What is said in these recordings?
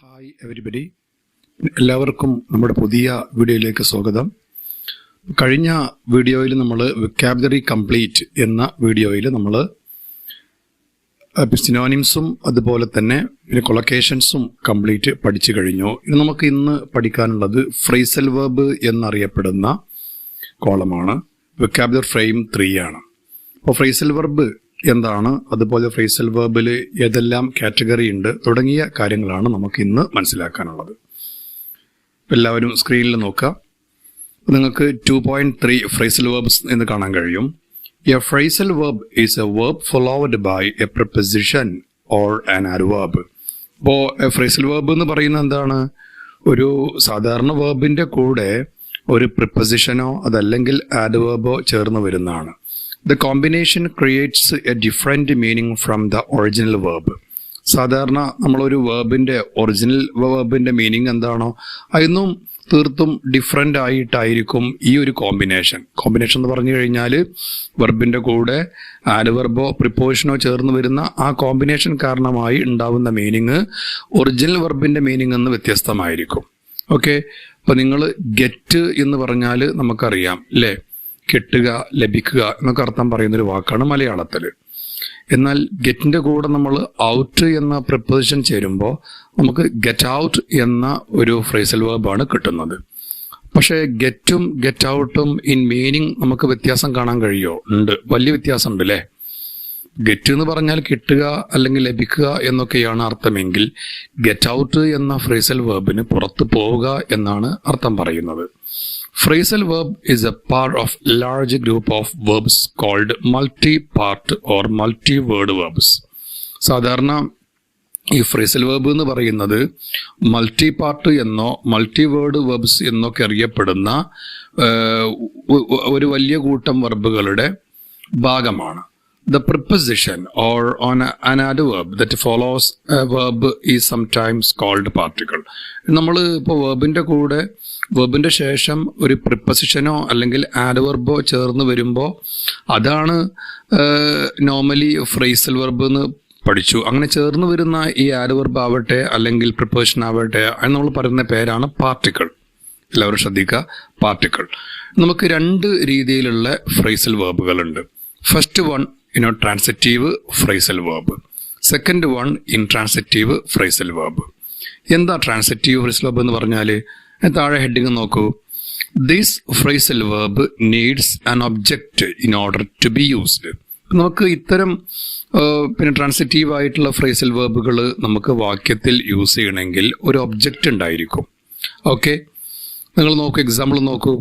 Hi everybody, എല്ലാവർക്കും നമ്മുടെ പുതിയ വീഡിയോയിലേക്ക് സ്വാഗതം. കഴിഞ്ഞ വീഡിയോയിൽ നമ്മൾ വൊക്കാബുലറി കംപ്ലീറ്റ് എന്ന വീഡിയോയിൽ നമ്മൾ സിനോണിംസും അതുപോലെ തന്നെ കൊളൊക്കേഷൻസും കംപ്ലീറ്റ് പഠിച്ചു കഴിഞ്ഞു. ഇത് നമുക്ക് ഇന്ന് പഠിക്കാനുള്ളത് ഫ്രേസൽ വെർബ് എന്നറിയപ്പെടുന്ന കോളമാണ്. വൊക്കാബുലറി ഫ്രെയിം 3 ആണ്. അപ്പോൾ ഫ്രേസൽ വെർബ് എന്താണ്, അതുപോലെ ഫ്രേസൽ വെർബിൽ ഏതെല്ലാം കാറ്റഗറി ഉണ്ട് തുടങ്ങിയ കാര്യങ്ങളാണ് നമുക്ക് ഇന്ന് മനസ്സിലാക്കാനുള്ളത്. എല്ലാവരും സ്ക്രീനിൽ നോക്കുക. നിങ്ങൾക്ക് 2.3 ഫ്രേസൽ വെർബ്സ് എന്ന് കാണാൻ കഴിയും. A phrasal verb is a verb followed by a preposition or an adverb. അപ്പോൾ ഫ്രേസൽ വെർബ് എന്ന് പറയുന്നത് എന്താണ്? ഒരു സാധാരണ വെർബിന്റെ കൂടെ ഒരു പ്രിപ്പസിഷനോ അതല്ലെങ്കിൽ ആഡ്വേർബോ ചേർന്ന് വരുന്നതാണ്. The combination creates a different meaning from the original verb. സാധാരണ നമ്മളൊരു വെർബിന്റെ ഒറിജിനൽ വെർബിന്റെ മീനിങ് എന്താണോ അതിന്നും തീർത്തും ഡിഫറെൻ്റ് ആയിട്ടായിരിക്കും ഈ ഒരു കോമ്പിനേഷൻ എന്ന് പറഞ്ഞു കഴിഞ്ഞാൽ വെർബിന്റെ കൂടെ ആഡ്വർബോ പ്രിപ്പോസിഷനോ ചേർന്ന് വരുന്ന ആ കോമ്പിനേഷൻ കാരണമായി ഉണ്ടാവുന്ന മീനിങ് ഒറിജിനൽ വെർബിന്റെ മീനിങ് എന്ന് വ്യത്യസ്തമായിരിക്കും. ഓക്കെ, അപ്പൊ നിങ്ങൾ ഗെറ്റ് എന്ന് പറഞ്ഞാൽ നമുക്കറിയാം അല്ലേ, കിട്ടുക, ലഭിക്കുക എന്നൊക്കെ അർത്ഥം പറയുന്നൊരു വാക്കാണ് മലയാളത്തിൽ. എന്നാൽ ഗെറ്റിന്റെ കൂടെ നമ്മൾ ഔട്ട് എന്ന പ്രിപ്പോസിഷൻ ചേരുമ്പോൾ നമുക്ക് ഗെറ്റ് ഔട്ട് എന്ന ഒരു ഫ്രേസൽ വെർബാണ് കിട്ടുന്നത്. പക്ഷേ ഗെറ്റും ഗെറ്റ് ഔട്ടും ഇൻ മീനിങ് നമുക്ക് വ്യത്യാസം കാണാൻ കഴിയുമോ? ഉണ്ട്, വലിയ വ്യത്യാസം ഉണ്ട് അല്ലേ. ഗെറ്റ് എന്ന് പറഞ്ഞാൽ കിട്ടുക അല്ലെങ്കിൽ ലഭിക്കുക എന്നൊക്കെയാണ് അർത്ഥമെങ്കിൽ ഗെറ്റ് ഔട്ട് എന്ന ഫ്രേസൽ വെർബിന് പുറത്ത് പോവുക എന്നാണ് അർത്ഥം പറയുന്നത്. Phrasal verb is a part of large group of verbs called multi-part or multi-word verbs. സാധാരണ ഈ ഫ്രേസൽ വെർബ് എന്ന് പറയുന്നത് മൾട്ടി പാർട്ട് എന്നോ മൾട്ടി വേർഡ് വെർബ്സ് എന്നൊക്കെ അറിയപ്പെടുന്ന ഒരു വലിയ കൂട്ടം വെർബുകളുടെ ഭാഗമാണ്. The preposition or an adverb that follows a verb is sometimes called particle. നമ്മൾ ഇപ്പോൾ വെർബിന്റെ ശേഷം ഒരു പ്രിപ്പസിഷനോ അല്ലെങ്കിൽ ആഡ്വർബോ ചേർന്ന് വരുമ്പോൾ അതാണ് നോർമലി ഫ്രേസൽ വെർബ് എന്ന് പഠിച്ചു. അങ്ങനെ ചേർന്ന് വരുന്ന ഈ ആഡ്വർബ് ആവട്ടെ അല്ലെങ്കിൽ പ്രിപ്പസിഷൻ ആവട്ടെ അത് നമ്മൾ പറയുന്ന പേരാണ് പാർട്ടിക്കിൾ. എല്ലാവരും ശ്രദ്ധിക്കുക, പാർട്ടിക്കിൾ. നമുക്ക് 2 രീതിയിലുള്ള ഫ്രേസൽ വെർബുകളുണ്ട്. First one transitive phrasal verb, second one intransitive phrasal verb. എന്താ ട്രാൻസിറ്റീവ് ഫ്രേസൽ വെർബ് എന്ന് പറഞ്ഞാൽ താഴെ ഹെഡിങ് നോക്കൂ. This phrasal verb needs an object in order to be used. നമുക്ക് ഇത്തരം ട്രാൻസിറ്റീവ് ആയിട്ടുള്ള ഫ്രേസൽ വെർബുകൾ നമുക്ക് വാക്യത്തിൽ യൂസ് ചെയ്യണമെങ്കിൽ ഒരു ഒബ്ജക്റ്റ് ഉണ്ടായിരിക്കും. ഓക്കെ, നിങ്ങൾ നോക്കൂ, എക്സാമ്പിൾ നോക്കൂ.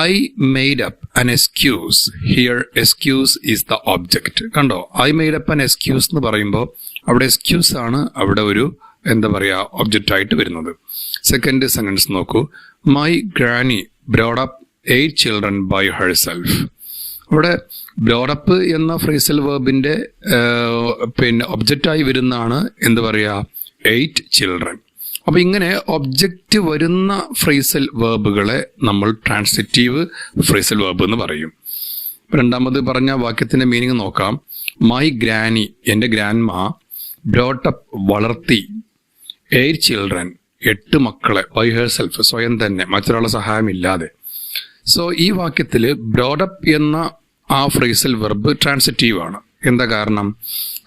I made up an excuse. Here excuse is the object. കണ്ടോ, I made up an excuse എന്ന് പറയുമ്പോൾ അവിടെ എക്സ്ക്യൂസ് ആണ് അവിടെ ഒരു ഒബ്ജക്റ്റ് ആയിട്ട് വരുന്നത്. സെക്കൻഡ് സെന്റൻസ് നോക്കൂ. My granny brought up 8 children by herself. അവിടെ brought up എന്ന ഫ്രേസൽ വെർബിന്റെ ഒബ്ജക്റ്റായി വരുന്നതാണ് 8 children. അപ്പൊ ഇങ്ങനെ ഒബ്ജക്റ്റ് വരുന്ന ഫ്രേസൽ വെർബുകളെ നമ്മൾ ട്രാൻസിറ്റീവ് ഫ്രേസൽ വെർബ് എന്ന് പറയും. രണ്ടാമത് പറഞ്ഞ വാക്യത്തിന്റെ മീനിങ് നോക്കാം. മൈ ഗ്രാനി, എൻ്റെ ഗ്രാൻഡ്മ, ബ്രോട്ട് അപ്പ്, വളർത്തി, 8 children, 8 മക്കളെ, ബൈ ഹെർസെൽഫ്, സ്വയം തന്നെ, മറ്റൊരാളുടെ സഹായമില്ലാതെ. സോ ഈ വാക്യത്തിൽ ബ്രോട്ട് അപ്പ് എന്ന ആ ഫ്രേസൽ വെർബ് ട്രാൻസിറ്റീവ് ആണ്. എന്താ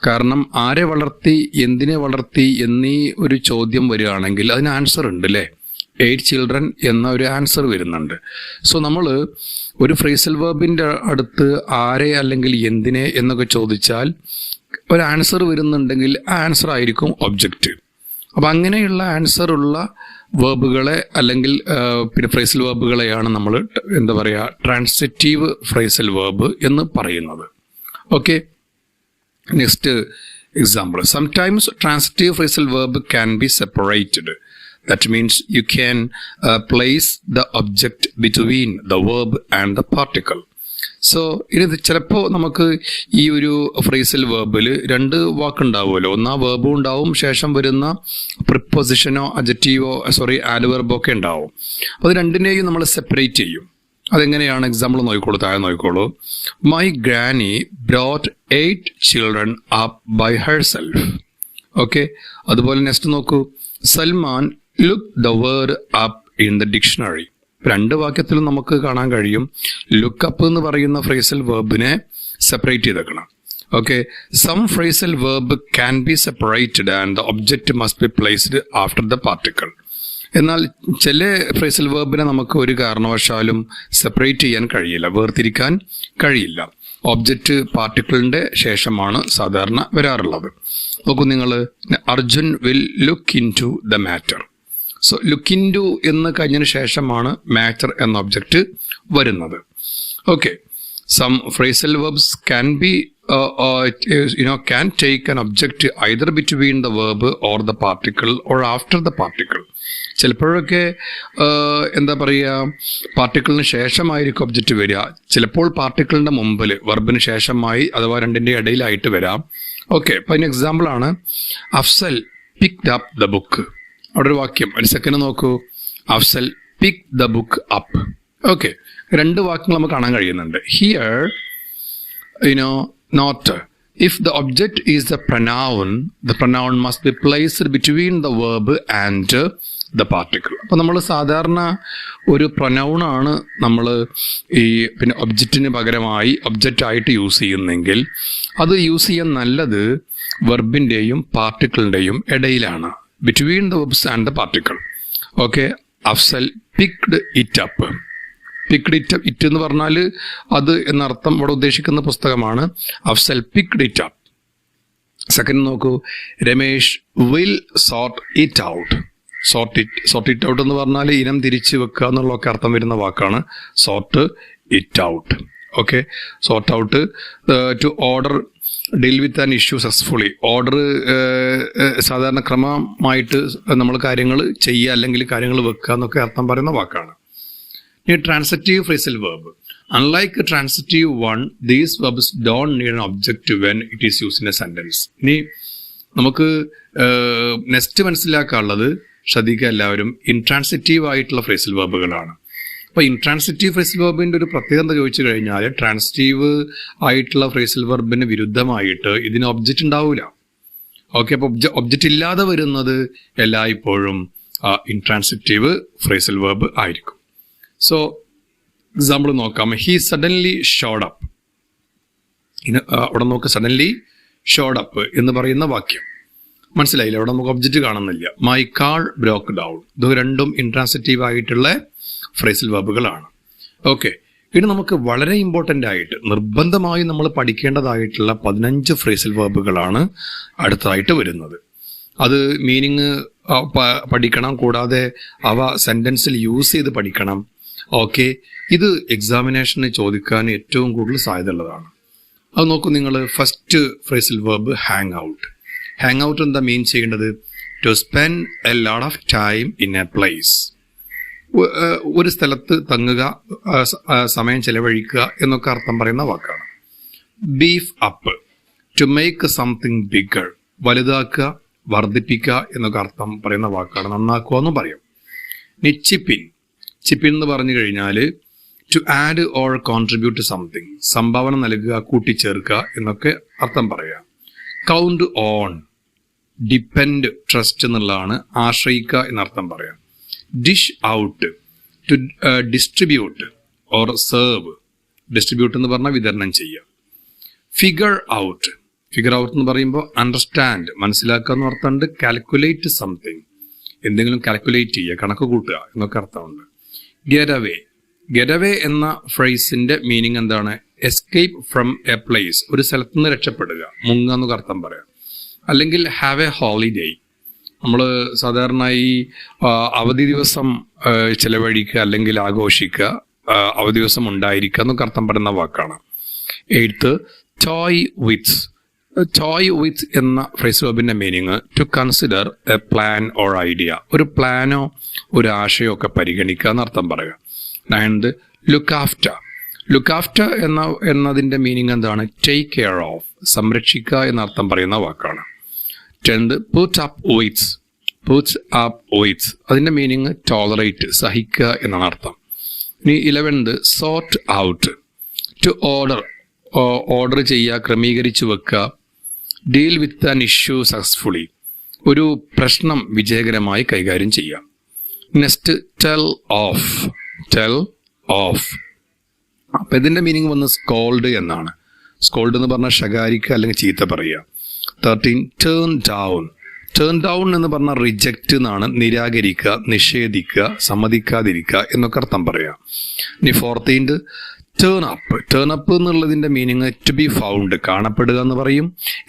കാരണം ആരെ വളർത്തി, എന്തിനെ വളർത്തി എന്നീ ഒരു ചോദ്യം വരികയാണെങ്കിൽ അതിന് ആൻസർ ഉണ്ട് അല്ലേ. 8 children എന്ന ഒരു ആൻസർ വരുന്നുണ്ട്. സോ നമ്മൾ ഒരു ഫ്രേസൽ വെർബിന്റെ അടുത്ത് ആരെ അല്ലെങ്കിൽ എന്തിനെ എന്നൊക്കെ ചോദിച്ചാൽ ഒരു ആൻസർ വരുന്നുണ്ടെങ്കിൽ ആ ആൻസർ ആയിരിക്കും ഒബ്ജക്റ്റ്. അപ്പം അങ്ങനെയുള്ള ആൻസർ ഉള്ള വെർബുകളെ അല്ലെങ്കിൽ ഫ്രേസൽ വെർബുകളെയാണ് നമ്മൾ ട്രാൻസിറ്റീവ് ഫ്രേസൽ വെർബ് എന്ന് പറയുന്നത്. Okay, next example. Sometimes transitive phrasal verb can be separated. That means you can place the object between the verb and the particle. So ഇത് ചിലപ്പോൾ നമുക്ക് ഈ ഒരു ഫ്രേസൽ വെർബിൽ 2 വാക്കുണ്ടാവുമല്ലോ. ഒന്ന് ആ വെർബും ഉണ്ടാവും, ശേഷം വരുന്ന പ്രിപ്പോസിഷനോ ആഡ്വർബോ ഒക്കെ ഉണ്ടാവും. അപ്പോൾ അത് രണ്ടിനെയും നമ്മൾ സെപ്പറേറ്റ് ചെയ്യും. അതെങ്ങനെയാണ്? എക്സാമ്പിൾ നോക്കിക്കോളൂ, താഴെ നോക്കിക്കോളൂ. My granny brought 8 children up by herself. Okay, അതുപോലെ നെക്സ്റ്റ് നോക്കൂ. Salman look the word up in the dictionary. രണ്ട് വാക്യത്തിലും നമുക്ക് കാണാൻ കഴിയും ലുക്കപ്പ് എന്ന് പറയുന്ന ഫ്രേസൽ വെർബിനെ സെപ്പറേറ്റ് ചെയ്തേക്കണം. Okay, some phrasal verb can be separated and the object must be placed after the particle. എന്നാൽ ചില ഫ്രേസൽ വെർബിനെ നമുക്ക് ഒരു കാരണവശാലും സെപ്പറേറ്റ് ചെയ്യാൻ കഴിയില്ല, വേർതിരിക്കാൻ കഴിയില്ല. ഒബ്ജക്റ്റ് പാർട്ടിക്കിളിന്റെ ശേഷമാണ് സാധാരണ വരാറുള്ളത്. നോക്കൂ നിങ്ങൾ, Arjun will look into the matter. So look into എന്ന് കഴിഞ്ഞതിന് ശേഷമാണ് മാറ്റർ എന്ന ഒബ്ജക്റ്റ് വരുന്നത്. Okay, some phrasal verbs can be can take an object either between the verb or the particle or after the particle. ചിലപ്പോഴൊക്കെ എന്താ പറയുക, പാർട്ടിക്കിളിന് ശേഷമായിരിക്കും object വരിക, ചിലപ്പോൾ പാർട്ടിക്കിളിന്റെ മുമ്പിൽ വെർബിന് ശേഷമായി അഥവാ രണ്ടിന്റെ ഇടയിലായിട്ട് വരാം. ഓക്കെ, അപ്പം അതിന് എക്സാമ്പിൾ ആണ് Afzal picked up the book. അവിടെ ഒരു വാക്യം, ഒരു സെക്കൻഡ് നോക്കൂ, Afzal pick the book up. Okay, രണ്ട് വാക്യങ്ങൾ നമുക്ക് കാണാൻ കഴിയുന്നുണ്ട്. Here not if the object is the pronoun must be placed between the verb and the particle. അപ്പോൾ നമ്മൾ സാധാരണ ഒരു പ്രൊനൗണാണ് നമ്മൾ ഈ പിന്നെ ഒബ്ജക്റ്റിന് പകരമായി ഒബ്ജക്റ്റ് ആയിട്ട് യൂസ് ചെയ്യുന്നെങ്കിൽ അത് യൂസ് ചെയ്യാൻ നല്ലത് വെർബിൻ്റെയും പാർട്ടിക്കിളിൻ്റെയും ഇടയിലാണ്, between the verbs and the particle. Okay, Afzal picked it up. Picked it എന്ന് പറഞ്ഞാൽ അത് എന്നർത്ഥം ഇവിടെ ഉദ്ദേശിക്കുന്ന പുസ്തകമാണ്. Afzal picked it up. Second നോക്കൂ, Ramesh will sort it out. Sort it out എന്ന് പറഞ്ഞാൽ ഇനം തിരിച്ചു വെക്കുക എന്നുള്ളതൊക്കെ അർത്ഥം വരുന്ന വാക്കാണ് sort it out. Okay, sort out to order deal with an issue successfully. Order സാധാരണ ക്രമമായിട്ട് നമ്മൾ കാര്യങ്ങൾ ചെയ്യുക അല്ലെങ്കിൽ കാര്യങ്ങൾ വെക്കുക എന്നൊക്കെ അർത്ഥം പറയുന്ന വാക്കാണ്. A transitive phrasal verb. Unlike a transitive one, these verbs don't need an object when it is used in a sentence. ഇനി നമുക്ക് നെക്സ്റ്റ് മനസ്സിലാക്കാനുള്ളത്, ശ്രദ്ധിക്കുക എല്ലാവരും, ഇൻട്രാൻസിറ്റീവ് ആയിട്ടുള്ള ഫ്രേസൽ വെർബുകളാണ്. അപ്പോൾ ഇൻട്രാൻസിറ്റീവ് ഫ്രേസൽ വെർബിൻ്റെ ഒരു പ്രത്യേകത ചോദിച്ചു കഴിഞ്ഞാൽ ട്രാൻസിറ്റീവ് ആയിട്ടുള്ള ഫ്രേസൽ വെർബിന് വിരുദ്ധമായിട്ട് ഇതിന് ഒബ്ജക്റ്റ് ഉണ്ടാവില്ല. ഓക്കെ, അപ്പോൾ ഒബ്ജക്റ്റ് ഇല്ലാതെ വരുന്നത് എല്ലായ്പ്പോഴും ഇൻട്രാൻസിറ്റീവ് ഫ്രേസൽ വെർബ് ആയിരിക്കും. സോ എക്സാമ്പിൾ നോക്കാം. He suddenly showed up. അവിടെ നോക്ക്, സഡൻലി ഷോഡ് അപ്പ് എന്ന് പറയുന്ന വാക്യം മനസ്സിലായില്ല, അവിടെ നമുക്ക് ഒബ്ജക്റ്റ് കാണുന്നില്ല. My car broke down. ഇത് രണ്ടും ഇൻട്രാൻസിറ്റീവ് ആയിട്ടുള്ള ഫ്രേസൽ വെർബുകളാണ്. ഓക്കെ, ഇനി നമുക്ക് വളരെ ഇമ്പോർട്ടൻ്റ് ആയിട്ട് നിർബന്ധമായും നമ്മൾ പഠിക്കേണ്ടതായിട്ടുള്ള 15 ഫ്രേസൽ വെർബുകളാണ് അടുത്തതായിട്ട് വരുന്നത്. അത് മീനിങ് പഠിക്കണം, കൂടാതെ അവ സെന്റൻസിൽ യൂസ് ചെയ്ത് പഠിക്കണം. ഓക്കെ, ഇത് എക്സാമിനേഷന് ചോദിക്കാൻ ഏറ്റവും കൂടുതൽ സാധ്യത ഉള്ളതാണ്. അത് നോക്കൂ നിങ്ങൾ, first phrasal verb hang out. Hang out എന്താ മീൻ ചെയ്യേണ്ടത്? To spend a lot of time in a place. ഒരു സ്ഥലത്ത് തങ്ങുക, സമയം ചെലവഴിക്കുക എന്നൊക്കെ അർത്ഥം പറയുന്ന വാക്കാണ്. Beef up, to make something bigger. വലുതാക്കുക, വർദ്ധിപ്പിക്കുക എന്നൊക്കെ അർത്ഥം പറയുന്ന വാക്കാണ്. നന്നാക്കുക എന്നും പറയും. ഇനി ചിപ്പിൻ എന്ന് പറഞ്ഞു കഴിഞ്ഞാൽ to add or contribute to something, സംഭാവന നൽകുക, കൂട്ടിച്ചേർക്കുക എന്നൊക്കെ അർത്ഥം പറയുക. കൗണ്ട് ഓൺ, ഡിപ്പെൻഡ്, ട്രസ്റ്റ് എന്നുള്ളതാണ്, ആശ്രയിക്കുക എന്നർത്ഥം പറയാം. Dish out, to distribute or serve. Distribute എന്ന് പറഞ്ഞാൽ വിതരണം ചെയ്യുക. ഫിഗർ ഔട്ട് എന്ന് പറയുമ്പോൾ അണ്ടർസ്റ്റാൻഡ്, മനസ്സിലാക്കുക എന്ന് അർത്ഥമുണ്ട്. കാൽക്കുലേറ്റ് സംതിങ്, എന്തെങ്കിലും കാൽക്കുലേറ്റ് ചെയ്യുക, കണക്ക് കൂട്ടുക എന്നൊക്കെ അർത്ഥമുണ്ട്. ഗെറ്റ് അവേ എന്ന ഫ്രേസിന്റെ മീനിങ് എന്താണ്? എസ്കേപ്പ് ഫ്രം എ പ്ലേസ്, ഒരു സ്ഥലത്ത് നിന്ന് രക്ഷപ്പെടുക, മുങ്ങുക എന്നൊക്കെ അർത്ഥം പറയാം. അല്ലെങ്കിൽ ഹാവ് എ ഹോളിഡേ, നമ്മൾ സാധാരണ ഈ അവധി ദിവസം ചെലവഴിക്കുക അല്ലെങ്കിൽ ആഘോഷിക്കുക, അവധി ദിവസം ഉണ്ടായിരിക്കുക എന്നൊക്കെ അർത്ഥം പറയുന്ന വാക്കാണ്. 8th, ടോയ് വിത്ത് എന്ന ഫ്രേസ് വെർബിന്റെ meaning to consider a plan or idea, ഒരു പ്ലാനോ ഒരു ആശയോ ഒക്കെ പരിഗണിക്കുക എന്നർത്ഥം പറയുക. 9th, ലുക്ക് ആഫ്റ്റർ എന്നതിന്റെ മീനിങ് എന്താണ്? ടേക്ക് കെയർ ഓഫ്, സംരക്ഷിക്കുക എന്നർത്ഥം പറയുന്ന വാക്കാണ്. 10th, പുട്ട് അപ്പ് വിത്ത്, അതിന്റെ മീനിങ് ടോളറേറ്റ്, സഹിക്കുക എന്നാണ് അർത്ഥം. ഇനി 11th, sort out, to order ചെയ്യുക, ക്രമീകരിച്ചു വെക്കുക. Deal with an issue successfully, ഒരു പ്രശ്നം വിജയകരമായി കൈകാര്യം ചെയ്യുക. Next tell of. അപ്പം ഇതിൻ്റെ മീനിങ് വന്ന് സ്കോൾഡ് എന്നാണ്. സ്കോൾഡ് എന്ന് പറഞ്ഞാൽ ശകാരിക്കുക അല്ലെങ്കിൽ ചീത്ത പറയുക. 13 ടേൺ ഡൗൺ എന്ന് പറഞ്ഞാൽ റിജക്റ്റ് എന്നാണ്, നിരാകരിക്കുക, നിഷേധിക്കുക, സമ്മതിക്കാതിരിക്കുക എന്നൊക്കെ അർത്ഥം പറയാം. ഇനി 14 ടേൺ അപ്പ് എന്നുള്ളതിൻ്റെ മീനിങ് ടു ബി ഫൗണ്ട്, കാണപ്പെടുക എന്ന് പറയും.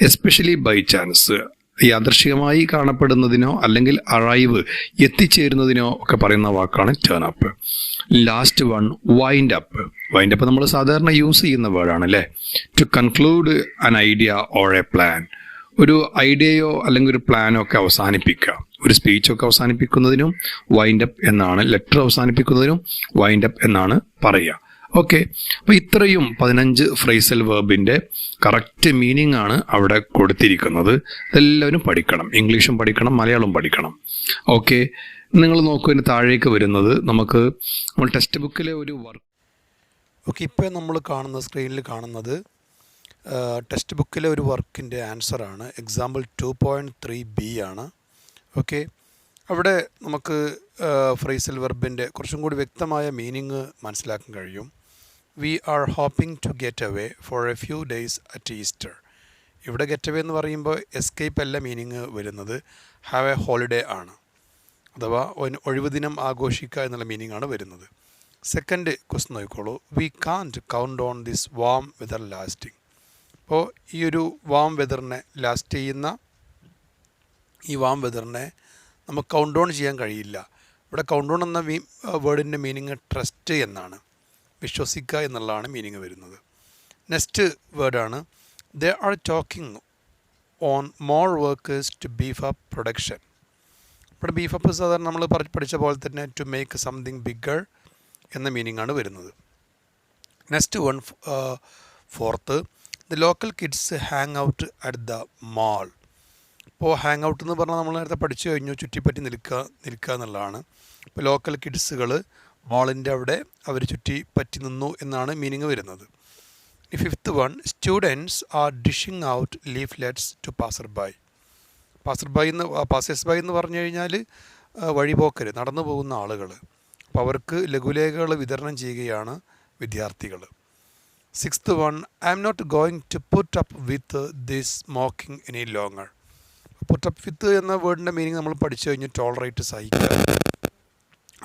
എസ്പെഷ്യലി ബൈ ചാൻസ്, യാദൃശ്ചികമായി കാണപ്പെടുന്നതിനോ അല്ലെങ്കിൽ അറൈവ്, എത്തിച്ചേരുന്നതിനോ ഒക്കെ പറയുന്ന വാക്കാണ് turn up. Last one wind up നമ്മൾ സാധാരണ യൂസ് ചെയ്യുന്ന വേർഡാണ് അല്ലേ. To conclude an idea or a plan, ഒരു ഐഡിയയോ അല്ലെങ്കിൽ ഒരു പ്ലാനോ ഒക്കെ അവസാനിപ്പിക്കുക. ഒരു സ്പീച്ചൊക്കെ അവസാനിപ്പിക്കുന്നതിനും വൈൻഡ് അപ്പ് എന്നാണ്, ലെറ്റർ അവസാനിപ്പിക്കുന്നതിനും വൈൻഡ് അപ്പ് എന്നാണ് പറയുക. ഓക്കെ, അപ്പോൾ ഇത്രയും 15 ഫ്രേസൽ വേർബിൻ്റെ കറക്റ്റ് മീനിങ് ആണ് അവിടെ കൊടുത്തിരിക്കുന്നത്. ഇതെല്ലാവരും പഠിക്കണം, ഇംഗ്ലീഷും പഠിക്കണം, മലയാളവും പഠിക്കണം. ഓക്കെ, നിങ്ങൾ നോക്കൂ, ഇതിന് താഴേക്ക് വരുന്നത് നമ്മൾ ടെക്സ്റ്റ് ബുക്കിലെ ഒരു വർക്ക്. ഓക്കെ, ഇപ്പോൾ നമ്മൾ സ്ക്രീനിൽ കാണുന്നത് ടെക്സ്റ്റ് ബുക്കിലെ ഒരു വർക്കിൻ്റെ ആൻസറാണ്. എക്സാമ്പിൾ 2.3b ആണ്. ഓക്കെ, അവിടെ നമുക്ക് ഫ്രേസൽ വെർബിൻ്റെ കുറച്ചും കൂടി വ്യക്തമായ മീനിങ് മനസ്സിലാക്കാൻ കഴിയും. We are hoping to get away for a few days at Easter. ഇവിടെ ഗെറ്റ് അവേ എന്ന് പറയുമ്പോൾ എസ്കേപ്പ് അല്ല മീനിങ് വരുന്നത്, ഹാവ് എ ഹോളിഡേ ആണ്, അഥവാ ഒഴിവ് ദിനം ആഘോഷിക്കുക എന്നുള്ള മീനിങ് ആണ് വരുന്നത്. സെക്കൻഡ് ക്വസ്റ്റ്യൻ നോക്കിക്കോളൂ. We can't count on this warm weather lasting. അപ്പോൾ ഈ ഒരു വാം വെതറിനെ ലാസ്റ്റ് ചെയ്യുന്ന ഈ വാം വെതറിനെ നമുക്ക് കൗണ്ട് ഓൺ ചെയ്യാൻ കഴിയില്ല. ഇവിടെ കൗണ്ട് ഓൺ എന്ന വേർഡിൻ്റെ മീനിങ് ട്രസ്റ്റ് എന്നാണ്, വിശ്വസിക്കുക എന്നുള്ളതാണ് മീനിങ് വരുന്നത്. നെക്സ്റ്റ് വേർഡാണ് they are talking on more workers to beef up production. ഇവിടെ ബീഫ് അപ്പ് സാധാരണ നമ്മൾ പഠിച്ച പോലെ തന്നെ ടു മേക്ക് സംതിങ് ബിഗ്ഗർ എന്ന മീനിങ് ആണ് വരുന്നത്. Next one, fourth, the local kids hang out at the mall. ഇപ്പോൾ ഹാങ് ഔട്ട് എന്ന് പറഞ്ഞാൽ നമ്മൾ നേരത്തെ പഠിച്ചു കഴിഞ്ഞു, ചുറ്റിപ്പറ്റി നിൽക്കുക എന്നുള്ളതാണ്. ഇപ്പോൾ ലോക്കൽ കിഡ്സുകൾ മാളിൻ്റെ അവിടെ അവർ ചുറ്റിപ്പറ്റി നിന്നു എന്നാണ് മീനിങ് വരുന്നത്. ഇനി fifth one, students are dishing out leaflets to passer by എന്ന് പറഞ്ഞു കഴിഞ്ഞാൽ വഴിപോക്കർ, നടന്നു പോകുന്ന ആളുകൾ. അപ്പോൾ അവർക്ക് ലഘുലേഖകൾ വിതരണം ചെയ്യുകയാണ് വിദ്യാർത്ഥികൾ. Sixth one, I am not going to put up with this smoking any longer. Put up with എന്ന വേർഡിൻ്റെ മീനിങ് നമ്മൾ പഠിച്ചു കഴിഞ്ഞു, ടോളറേറ്റ്, സഹിക്കുക.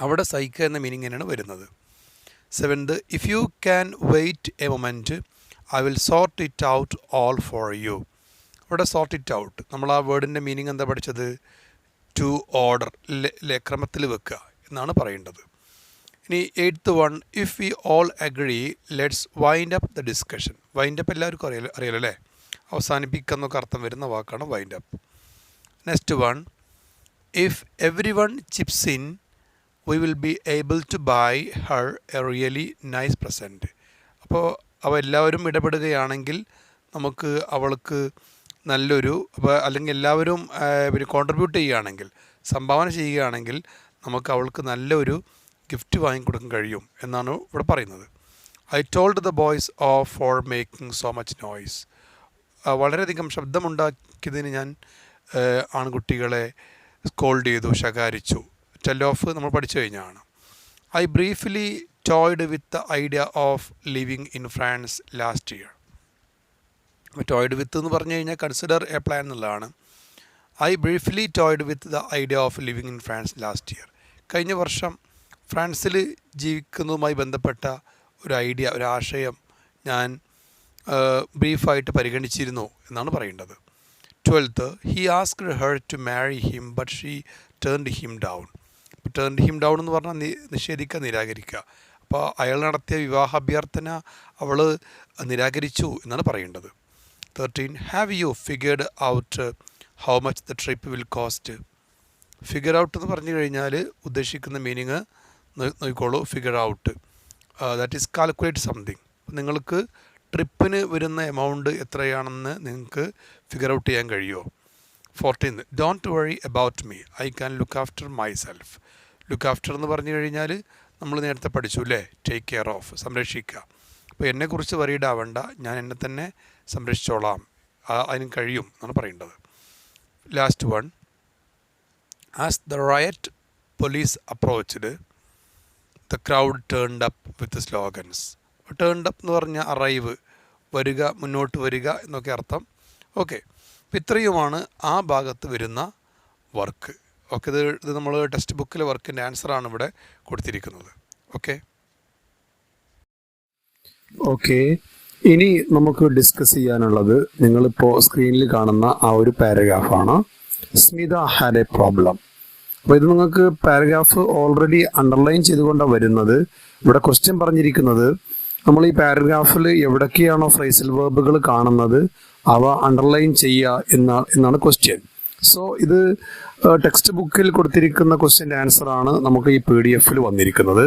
അവിടെ സഹിക്കുക എന്ന മീനിങ് തന്നെയാണ് വരുന്നത്. Seventh, if you can wait a moment I will sort it out all for you. അവിടെ സോർട്ട് ഇറ്റ് ഔട്ട്, നമ്മൾ ആ വേർഡിൻ്റെ മീനിങ് എന്താ പഠിച്ചത്? ടു ഓർഡർ, ക്രമത്തിൽ വെക്കുക എന്നാണ് പറയേണ്ടത്. ഇനി eighth one, if we all agree let's wind up the discussion. Wind up എല്ലാവർക്കും അറിയാലോ അല്ലേ, അവസാനിപ്പിക്കുക എന്നൊക്കെ അർത്ഥം വരുന്ന വാക്കാണ് wind up. Next one, if everyone chips in we will be able to buy her a really nice present. അപ്പോൾ എല്ലാവരും ഇടപെടുകയാണെങ്കിൽ നമുക്ക് അവൾക്ക് നല്ലൊരു, അല്ലെങ്കിൽ എല്ലാവരും കോൺട്രിബ്യൂട്ട് ചെയ്യുകയാണെങ്കിൽ, സംഭാവന ചെയ്യുകയാണെങ്കിൽ നമുക്ക് അവൾക്ക് നല്ലൊരു ഗിഫ്റ്റ് വാങ്ങിക്കൊടുക്കാൻ കഴിയും എന്നാണ് ഇവിടെ പറയുന്നത്. I told the boys of for making so much noise. വളരെയധികം ശബ്ദമുണ്ടാക്കിയതിന് ഞാൻ ആൺകുട്ടികളെ സ്കോൾഡ് ചെയ്തു, ശകാരിച്ചു. ടെൽ ഓഫ് നമ്മൾ പഠിച്ചു കഴിഞ്ഞാണ്. I briefly toyed with the idea of living in France last year. Toyed with എന്ന് പറഞ്ഞു കഴിഞ്ഞാൽ കൺസിഡർ എ പ്ലാൻ എന്നുള്ളതാണ്. I briefly toyed with the idea of living in France last year. കഴിഞ്ഞ വർഷം ഫ്രാൻസിൽ ജീവിക്കുന്നതുമായി ബന്ധപ്പെട്ട ഒരു ഐഡിയ, ഒരു ആശയം ഞാൻ ബ്രീഫായിട്ട് പരിഗണിച്ചിരുന്നു എന്നാണ് പറയേണ്ടത്. 12th, he asked her to marry him but she turned him down. Turned him down എന്ന് പറഞ്ഞാൽ നിഷേധിക്കുക, നിരാകരിക്കുക. അപ്പോൾ അയാൾ നടത്തിയ വിവാഹാഭ്യർത്ഥന അവൾ നിരാകരിച്ചു എന്നാണ് പറയേണ്ടത്. 13, have you figured out how much the trip will cost. Figure out എന്ന് പറഞ്ഞു കഴിഞ്ഞാൽ ഉദ്ദേശിക്കുന്ന മീനിങ് നോക്കിക്കോളൂ. Figure out, that is calculate something. നിങ്ങൾക്ക് ട്രിപ്പിന് വരുന്ന എമൗണ്ട് എത്രയാണെന്ന് നിങ്ങൾക്ക് ഫിഗർ ഔട്ട് ചെയ്യാൻ കഴിയുമോ? 14, don't worry about me, I can look after my self. Look after എന്ന് പറഞ്ഞു കഴിഞ്ഞാൽ നമ്മൾ നേരത്തെ പഠിച്ചു അല്ലേ, ടേക്ക് കെയർ ഓഫ്, സംരക്ഷിക്കുക. അപ്പോൾ എന്നെക്കുറിച്ച് വറീഡ് ആവണ്ട, ഞാൻ എന്നെ തന്നെ സംരക്ഷിച്ചോളാം, അതിന് കഴിയും എന്നാണ് പറയേണ്ടത്. Last one, As the riot police approached, the crowd turned up with slogans. Turned up എന്ന് പറഞ്ഞാൽ അറൈവ്, വരിക, മുന്നോട്ട് വരിക എന്നൊക്കെ അർത്ഥം. ഓക്കെ, അപ്പം ഇത്രയുമാണ് ആ ഭാഗത്ത് വരുന്ന വർക്ക്. ഓക്കെ, ഇത് നമ്മൾ ടെക്സ്റ്റ് ബുക്കിലെ വർക്കിൻ്റെ ആൻസറാണ് ഇവിടെ കൊടുത്തിരിക്കുന്നത്. ഓക്കെ ഓക്കെ, ഇനി നമുക്ക് ഡിസ്കസ് ചെയ്യാനുള്ളത് നിങ്ങളിപ്പോൾ സ്ക്രീനിൽ കാണുന്ന ആ ഒരു പാരഗ്രാഫാണ്. Smitha had a problem. അപ്പോൾ ഇത് നിങ്ങൾക്ക് പാരഗ്രാഫ് ഓൾറെഡി അണ്ടർലൈൻ ചെയ്തുകൊണ്ടാണ് വരുന്നത്. ഇവിടെ ക്വസ്റ്റ്യൻ പറഞ്ഞിരിക്കുന്നത് നമ്മൾ ഈ പാരഗ്രാഫിൽ എവിടൊക്കെയാണോ ഫ്രേസൽ വെർബുകൾ കാണുന്നത് അവ അണ്ടർലൈൻ ചെയ്യുക എന്നാണ് ക്വസ്റ്റ്യൻ. സോ ഇത് ടെക്സ്റ്റ് ബുക്കിൽ കൊടുത്തിരിക്കുന്ന ക്വസ്റ്റ്യൻ്റെ ആൻസറാണ് നമുക്ക് ഈ PDF വന്നിരിക്കുന്നത്.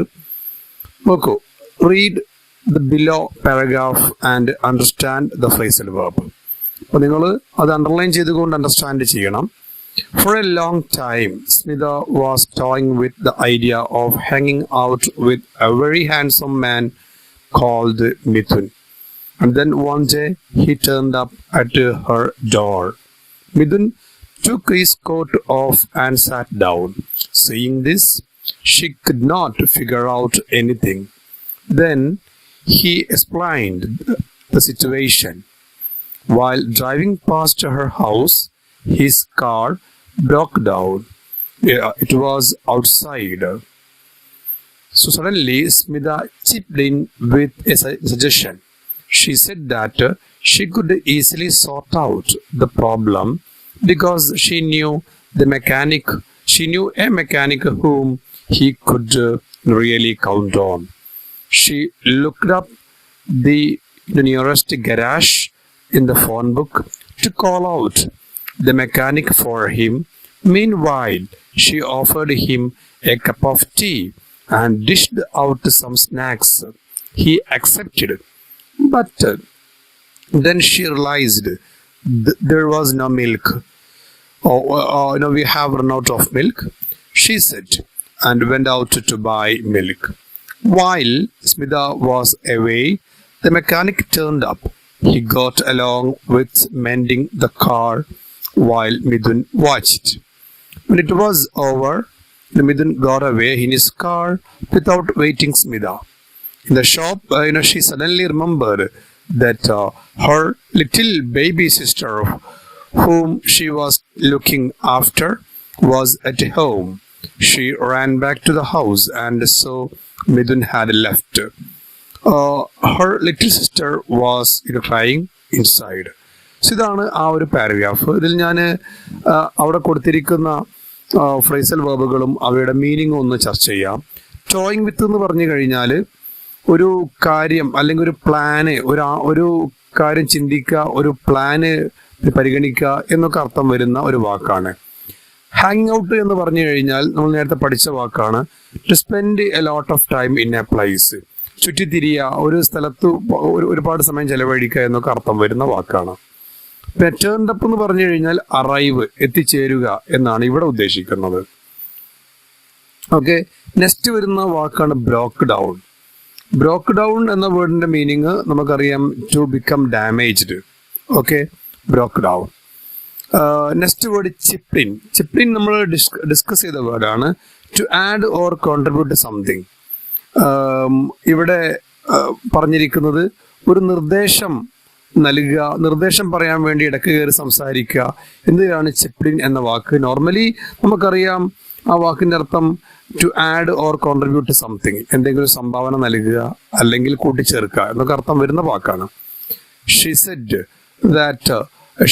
നോക്കൂ, read the below paragraph and understand the phrasal verb. അപ്പോൾ നിങ്ങൾ അത് അണ്ടർലൈൻ ചെയ്തുകൊണ്ട് അണ്ടർസ്റ്റാൻഡ് ചെയ്യണം. For a long time, Smita was toying with the idea of hanging out with a very handsome man called Mithun. And then one day, he turned up at her door. Mithun took his coat off and sat down. Seeing this, she could not figure out anything. Then he explained the situation. While driving past her house, his car broke down. It was outside. So suddenly, Smita chipped in with a suggestion. She said that she could easily sort out the problem because she knew a mechanic whom he could really count on. She looked up the nearest garage in the phone book to call out the mechanic for him. Meanwhile, she offered him a cup of tea and dished out some snacks. He accepted, but then she realized there was no milk. We have run out of milk, she said, and went out to buy milk. While Smita was away, the mechanic turned up. He got along with mending the car while Mithun watched. When it was over, Mithun got away in his car without waiting Smita. In the shop, she suddenly remembered that her little baby sister, whom she was looking after, was at home. She ran back to the house and saw Mithun had left. Her little sister was crying inside. So ഇതാണ് ആ ഒരു paragraph. ഇതിൽ ഞാൻ അവിടെ കൊടുത്തിരിക്കുന്ന phrasal വെർബുകളും അവയുടെ മീനിങ്ങും ഒന്ന് ചർച്ച ചെയ്യാം. ടോയിങ് വിത്ത് എന്ന് പറഞ്ഞു കഴിഞ്ഞാൽ ഒരു കാര്യം അല്ലെങ്കിൽ ഒരു പ്ലാന്, ഒരു കാര്യം ചിന്തിക്കുക, ഒരു പ്ലാന് പരിഗണിക്കുക എന്നൊക്കെ അർത്ഥം വരുന്ന ഒരു വാക്കാണ്. ഹാങ് ഔട്ട് എന്ന് പറഞ്ഞു കഴിഞ്ഞാൽ നമ്മൾ നേരത്തെ പഠിച്ച വാക്കാണ്. To spend a lot of time in a place, ചുറ്റിത്തിരിയുക, ഒരു സ്ഥലത്ത് ഒരുപാട് സമയം ചെലവഴിക്കുക എന്നൊക്കെ അർത്ഥം വരുന്ന വാക്കാണ്. പിന്നെ ടേൺഡ് അപ്പ് എന്ന് പറഞ്ഞു കഴിഞ്ഞാൽ അറൈവ്, എത്തിച്ചേരുക എന്നാണ് ഇവിടെ ഉദ്ദേശിക്കുന്നത്. ഓക്കെ, നെക്സ്റ്റ് വരുന്ന വാക്കാണ് ബ്രോക്ക് ഡൗൺ. ബ്രോക്ക് ഡൗൺ എന്ന വേർഡിന്റെ മീനിങ് നമുക്കറിയാം, to become damaged. Okay, broke down. Next word chip in. Chip in നമ്മൾ ഡിസ്കസ് ചെയ്ത വേർഡാണ്. To add or contribute something. ഇവിടെ പറഞ്ഞിരിക്കുന്നത് ഒരു നിർദ്ദേശം നൽകുക, നിർദ്ദേശം പറയാൻ വേണ്ടി ഇടയ്ക്ക് കയറി സംസാരിക്കുക എന്നതാണ് ചിപ്ലിൻ എന്ന വാക്ക്. നോർമലി നമുക്കറിയാം ആ വാക്കിന്റെ അർത്ഥം to add or contribute something, എന്തെങ്കിലും സംഭാവന നൽകുക അല്ലെങ്കിൽ കൂട്ടിച്ചേർക്കുക എന്നൊക്കെ അർത്ഥം വരുന്ന വാക്കാണ്. She said that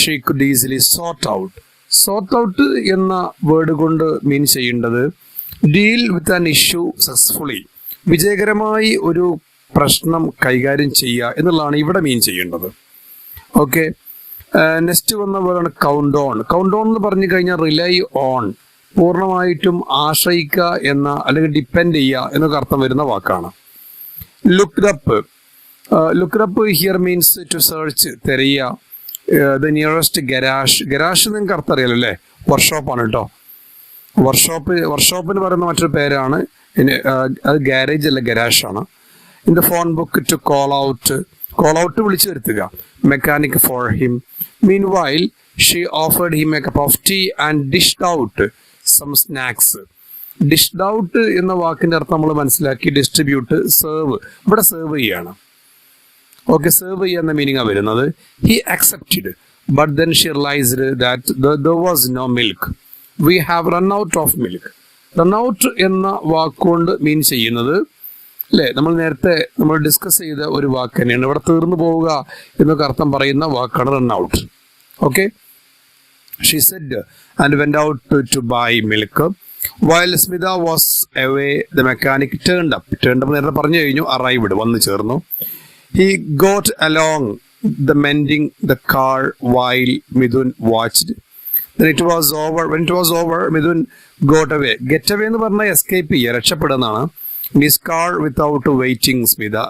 she could easily sort out. Sort out എന്ന വേർഡ് കൊണ്ട് മീൻ ചെയ്യേണ്ടത് deal with an issue successfully, വിജയകരമായി ഒരു പ്രശ്നം കൈകാര്യം ചെയ്യുക എന്നുള്ളതാണ് ഇവിടെ മീൻ ചെയ്യേണ്ടത്. ഓക്കെ, നെക്സ്റ്റ് വന്ന വേർഡാണ് കൗണ്ട് ഓൺ. കൗണ്ട് ഓൺ എന്ന് പറഞ്ഞു കഴിഞ്ഞാൽ റിലൈ ഓൺ, പൂർണ്ണമായിട്ടും ആശ്രയിക്കുക എന്ന അല്ലെങ്കിൽ ഡിപ്പെൻഡ് ചെയ്യുക എന്നൊക്കെ അർത്ഥം വരുന്ന വാക്കാണ്. Looked up. Looked up here means to search, തിരയുക. The nearest garage. ഗരാഷ് നിങ്ങൾക്ക് അർത്ഥം അറിയാലോ അല്ലേ, വർക്ക്ഷോപ്പാണ് കേട്ടോ. വർക്ക്ഷോപ്പിന് പറയുന്ന മറ്റൊരു പേരാണ്, അത് ഗാരേജ് അല്ല, ഗരാഷ് ആണ്. In the phone book to call out. Call out വിളിച്ചു വരുത്തുക. Mechanic for him. Meanwhile she offered him a cup of tea and dished out some snacks. Dished out എന്ന വാക്കിന്റെ അർത്ഥം നമ്മൾ മനസ്സിലാക്കി. ഡിസ്ട്രിബ്യൂട്ട്, സെർവ്, ഇവിടെ serve ചെയ്യാണ്. Okay, serve ചെയ്യുന്ന മീനിങ് വരുന്നത്. He accepted but then she realised that there was no milk. We have run out of milk. Run out എന്ന വാക്കുകൊണ്ട് മീൻ ചെയ്യുന്നത് അല്ലേ, നമ്മൾ നേരത്തെ ഡിസ്കസ് ചെയ്ത ഒരു വാക്ക് തന്നെയാണ്. ഇവിടെ തീർന്നു പോവുക എന്നൊക്കെ അർത്ഥം പറയുന്ന വാക്കാണ് run out. Okay, she said and went out to buy milk. While Smita was away, the mechanic turned up. നേരത്തെ പറഞ്ഞു കഴിഞ്ഞു, arrived, വന്നു ചേർന്നു. He got along the mending the car while Midun watched. Then it was over. When it was over, Midun got away. Get away എന്ന് പറഞ്ഞാൽ escape ചെയ്യുക, രക്ഷപ്പെടുന്നതാണ്. In his car without waiting Smita.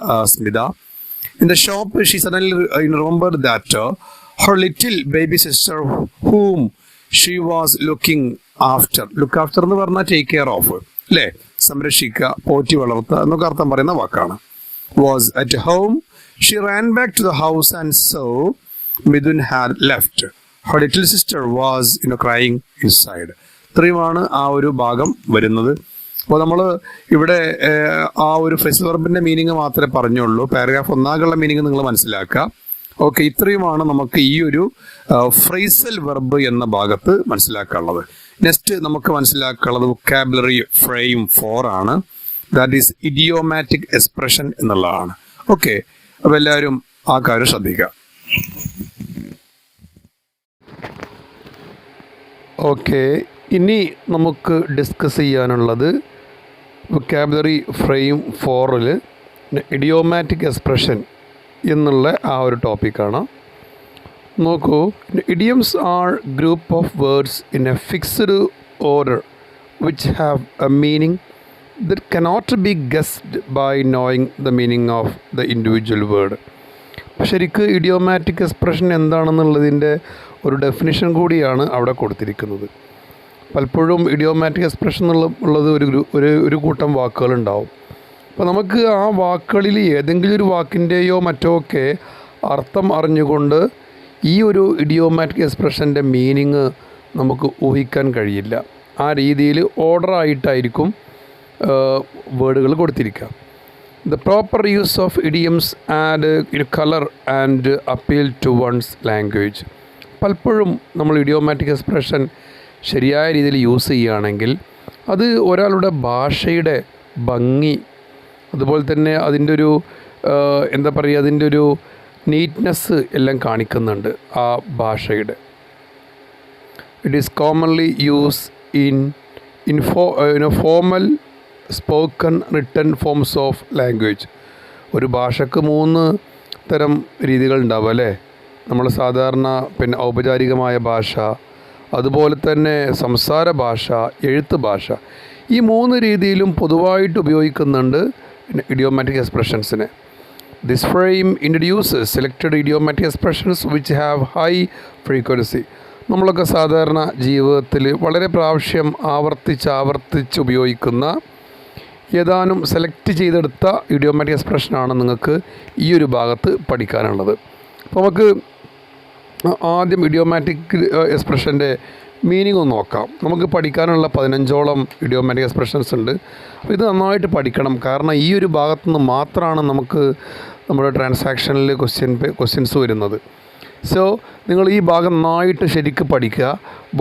In the shop, she suddenly remembered that her little baby sister, whom she was looking after എന്ന് പറഞ്ഞാൽ take care of അല്ലേ, സംരക്ഷിക്കുക, പോറ്റി വളർത്തുക എന്നൊക്കെ അർത്ഥം പറയുന്ന വാക്കാണ്. Was at home. She ran back to the house and saw Midun had left. Her little sister was crying inside. ഇത്രയുമാണ് ആ ഒരു ഭാഗം വരുന്നത്. അപ്പോൾ നമ്മൾ ഇവിടെ ആ ഒരു ഫ്രേസൽ വെർബിന്റെ മീനിങ് മാത്രമേ പറഞ്ഞുള്ളൂ. പാരഗ്രാഫ് ഒന്നാകുള്ള മീനിങ് നിങ്ങൾ മനസ്സിലാക്കുക. ഓക്കെ, ഇത്രയുമാണ് നമുക്ക് ഈ ഒരു ഫ്രേസൽ വെർബ് എന്ന ഭാഗത്ത് മനസ്സിലാക്കാനുള്ളത്. നെക്സ്റ്റ് നമുക്ക് മനസ്സിലാക്കാനുള്ളത് വൊക്കാബുലറി ഫ്രെയിം 4 ആണ്. ദാറ്റ് ഈസ് ഇഡിയോമാറ്റിക് എക്സ്പ്രഷൻ എന്നുള്ളതാണ്. ഓക്കെ, അപ്പോൾ എല്ലാവരും ആ കാര്യം ശ്രദ്ധിക്കുക. ഓക്കെ, ഇനി നമുക്ക് ഡിസ്കസ് ചെയ്യാനുള്ളത് വൊക്കാബുലറി ഫ്രെയിം 4-ൽ ഇഡിയോമാറ്റിക് എക്സ്പ്രഷൻ എന്നുള്ള ആ ഒരു ടോപ്പിക്കാണ്. നോക്കൂ, idioms are group of words in a fixed order which have a meaning that cannot be guessed by knowing the meaning of the individual word. ശരിക്കും ഇഡിയോമാറ്റിക് എക്സ്പ്രഷൻ എന്താണെന്നുള്ളതിൻ്റെ ഒരു definition കൂടിയാണ് അവിടെ കൊടുത്തിരിക്കുന്നത്. പലപ്പോഴും ഇഡിയോമാറ്റിക് എക്സ്പ്രഷൻ ഉള്ളത് ഒരു കൂട്ടം വാക്കുകളുണ്ടാവും. അപ്പോൾ നമുക്ക് ആ വാക്കുകളിൽ ഏതെങ്കിലും ഒരു വാക്കിൻ്റെയോ മറ്റോ ഒക്കെ അർത്ഥം അറിഞ്ഞുകൊണ്ട് ഈ ഒരു ഇഡിയോമാറ്റിക് എക്സ്പ്രഷൻ്റെ മീനിങ് നമുക്ക് ഊഹിക്കാൻ കഴിയില്ല. ആ രീതിയിൽ ഓർഡറായിട്ടായിരിക്കും വേർഡുകൾ കൊടുത്തിരിക്കുക. The proper use of idioms add colour and appeal to one's language. പലപ്പോഴും നമ്മൾ ഇഡിയോമാറ്റിക് എക്സ്പ്രഷൻ ശരിയായ രീതിയിൽ യൂസ് ചെയ്യുകയാണെങ്കിൽ അത് ഒരാളുടെ ഭാഷയുടെ ഭംഗി, അതുപോലെ തന്നെ അതിൻ്റെ ഒരു അതിൻ്റെ ഒരു നീറ്റ്നെസ് എല്ലാം കാണിക്കുന്നുണ്ട് ആ ഭാഷയുടെ. It is commonly use in formal, spoken, written forms of language. ഒരു ഭാഷക്ക് 3 തരം രീതികൾ ഉണ്ടാവും അല്ലേ. നമ്മൾ സാധാരണ ഔപചാരികമായ ഭാഷ, അതുപോലെ തന്നെ സംസാര ഭാഷ, എഴുത്ത് ഭാഷ. ഈ 3 രീതിയിലും പൊതുവായിട്ട് ഉപയോഗിക്കുന്നുണ്ട് ഇഡിയോമാറ്റിക് എക്സ്പ്രഷൻസിനെ. This frame introduces selected idiomatic expressions which have high frequency. നമ്മളൊക്കെ സാധാരണ ജീവിതത്തിൽ വളരെ പ്രാവശ്യം ആവർത്തിച്ച് ഉപയോഗിക്കുന്ന ഏതാനും സെലക്ട് ചെയ്തെടുത്ത ഇഡിയോമാറ്റിക് എക്സ്പ്രഷനാണ് നിങ്ങൾക്ക് ഈ ഒരു ഭാഗത്ത് പഠിക്കാനുള്ളത്. അപ്പോൾ നമുക്ക് ആദ്യം ഇഡിയോമാറ്റിക് എക്സ്പ്രഷൻ്റെ മീനിങ് ഒന്ന് നോക്കാം. നമുക്ക് പഠിക്കാനുള്ള 15ഓളം ഇഡിയോമാറ്റിക് എക്സ്പ്രഷൻസ് ഉണ്ട്. അപ്പോൾ ഇത് നന്നായിട്ട് പഠിക്കണം. കാരണം ഈ ഒരു ഭാഗത്തു നിന്ന് മാത്രമാണ് നമുക്ക് നമ്മുടെ ട്രാൻസാക്ഷനിൽ ക്വസ്റ്റ്യൻസ് വരുന്നത്. സോ നിങ്ങൾ ഈ ഭാഗം നന്നായിട്ട് ശരിക്കും പഠിക്കുക.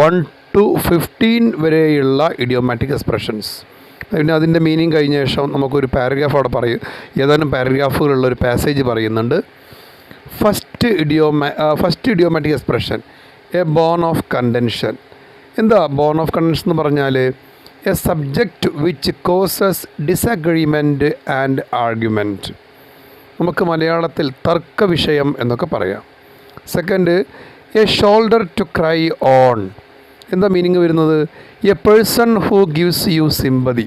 1 to 15 വരെയുള്ള ഇഡിയോമാറ്റിക് എക്സ്പ്രഷൻസ്. പിന്നെ അതിൻ്റെ മീനിങ് കഴിഞ്ഞ ശേഷം നമുക്കൊരു പാരഗ്രാഫ് അവിടെ പറയും, ഏതാനും പാരഗ്രാഫുകളുള്ള ഒരു പാസേജ് പറയുന്നുണ്ട്. First idiomatic expression a bone of contention. എന്താ ബോൺ ഓഫ് കണ്ടൻഷൻ എന്ന് പറഞ്ഞാൽ a subject which causes disagreement and argument. നമുക്ക് മലയാളത്തിൽ തർക്ക വിഷയം എന്നൊക്കെ പറയാം. Second a shoulder to cry on. എന്താ മീനിങ് വരുന്നത്? A person who gives you sympathy.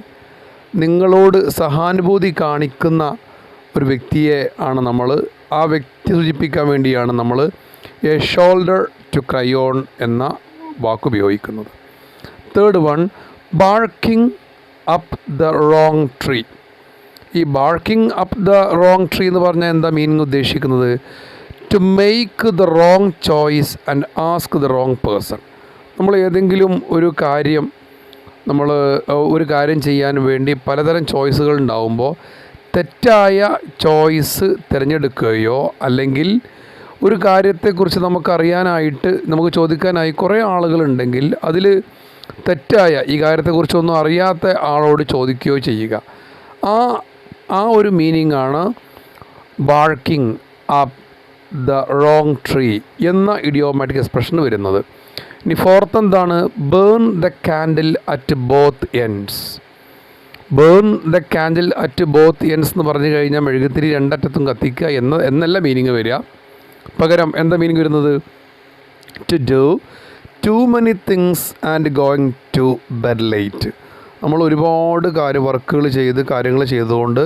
നിങ്ങളോട് സഹാനുഭൂതി കാണിക്കുന്ന ഒരു വ്യക്തിയെ ആണ് നമ്മൾ, ആ വ്യക്തി സൂചിപ്പിക്കാൻ വേണ്ടിയാണ് നമ്മൾ a shoulder to cry on എന്ന വാക്ക് ഉപയോഗിക്കുന്നത്. Third one barking up the wrong tree. ഈ barking up the wrong tree എന്ന് പറഞ്ഞാൽ എന്താ മീനിങ് ഉദ്ദേശിക്കുന്നത്? To make the wrong choice and ask the wrong person. നമ്മൾ ഏതെങ്കിലും ഒരു കാര്യം നമ്മൾ ഒരു കാര്യം ചെയ്യാൻ വേണ്ടി പലതരം ചോയ്സുകൾ ഉണ്ടാവുമ്പോൾ തെറ്റായ ചോയ്സ് തിരഞ്ഞെടുക്കുകയോ അല്ലെങ്കിൽ ഒരു കാര്യത്തെക്കുറിച്ച് നമുക്കറിയാനായിട്ട് നമുക്ക് ചോദിക്കാനായി കുറേ ആളുകളുണ്ടെങ്കിൽ അതിൽ തെറ്റായ ഈ കാര്യത്തെക്കുറിച്ചൊന്നും അറിയാത്ത ആളോട് ചോദിക്കുകയോ ചെയ്യുക. ആ ഒരു മീനിങ് ആണ് barking up the wrong tree എന്ന ഇഡിയോമാറ്റിക് എക്സ്പ്രഷൻ വരുന്നത്. ഇനി ഫോർത്ത് എന്താണ്? Burn the candle at both ends. Burn the candle at both ends എന്ന് പറഞ്ഞു കഴിഞ്ഞാൽ മെഴുകുതിരി രണ്ടറ്റത്തും കത്തിക്കുക എന്നല്ല മീനിങ് വരിക. പകരം എന്താ മീനിങ് വരുന്നത്? To do too many things and going to bed late. നമ്മൾ ഒരുപാട് കാര്യങ്ങൾ ചെയ്തുകൊണ്ട്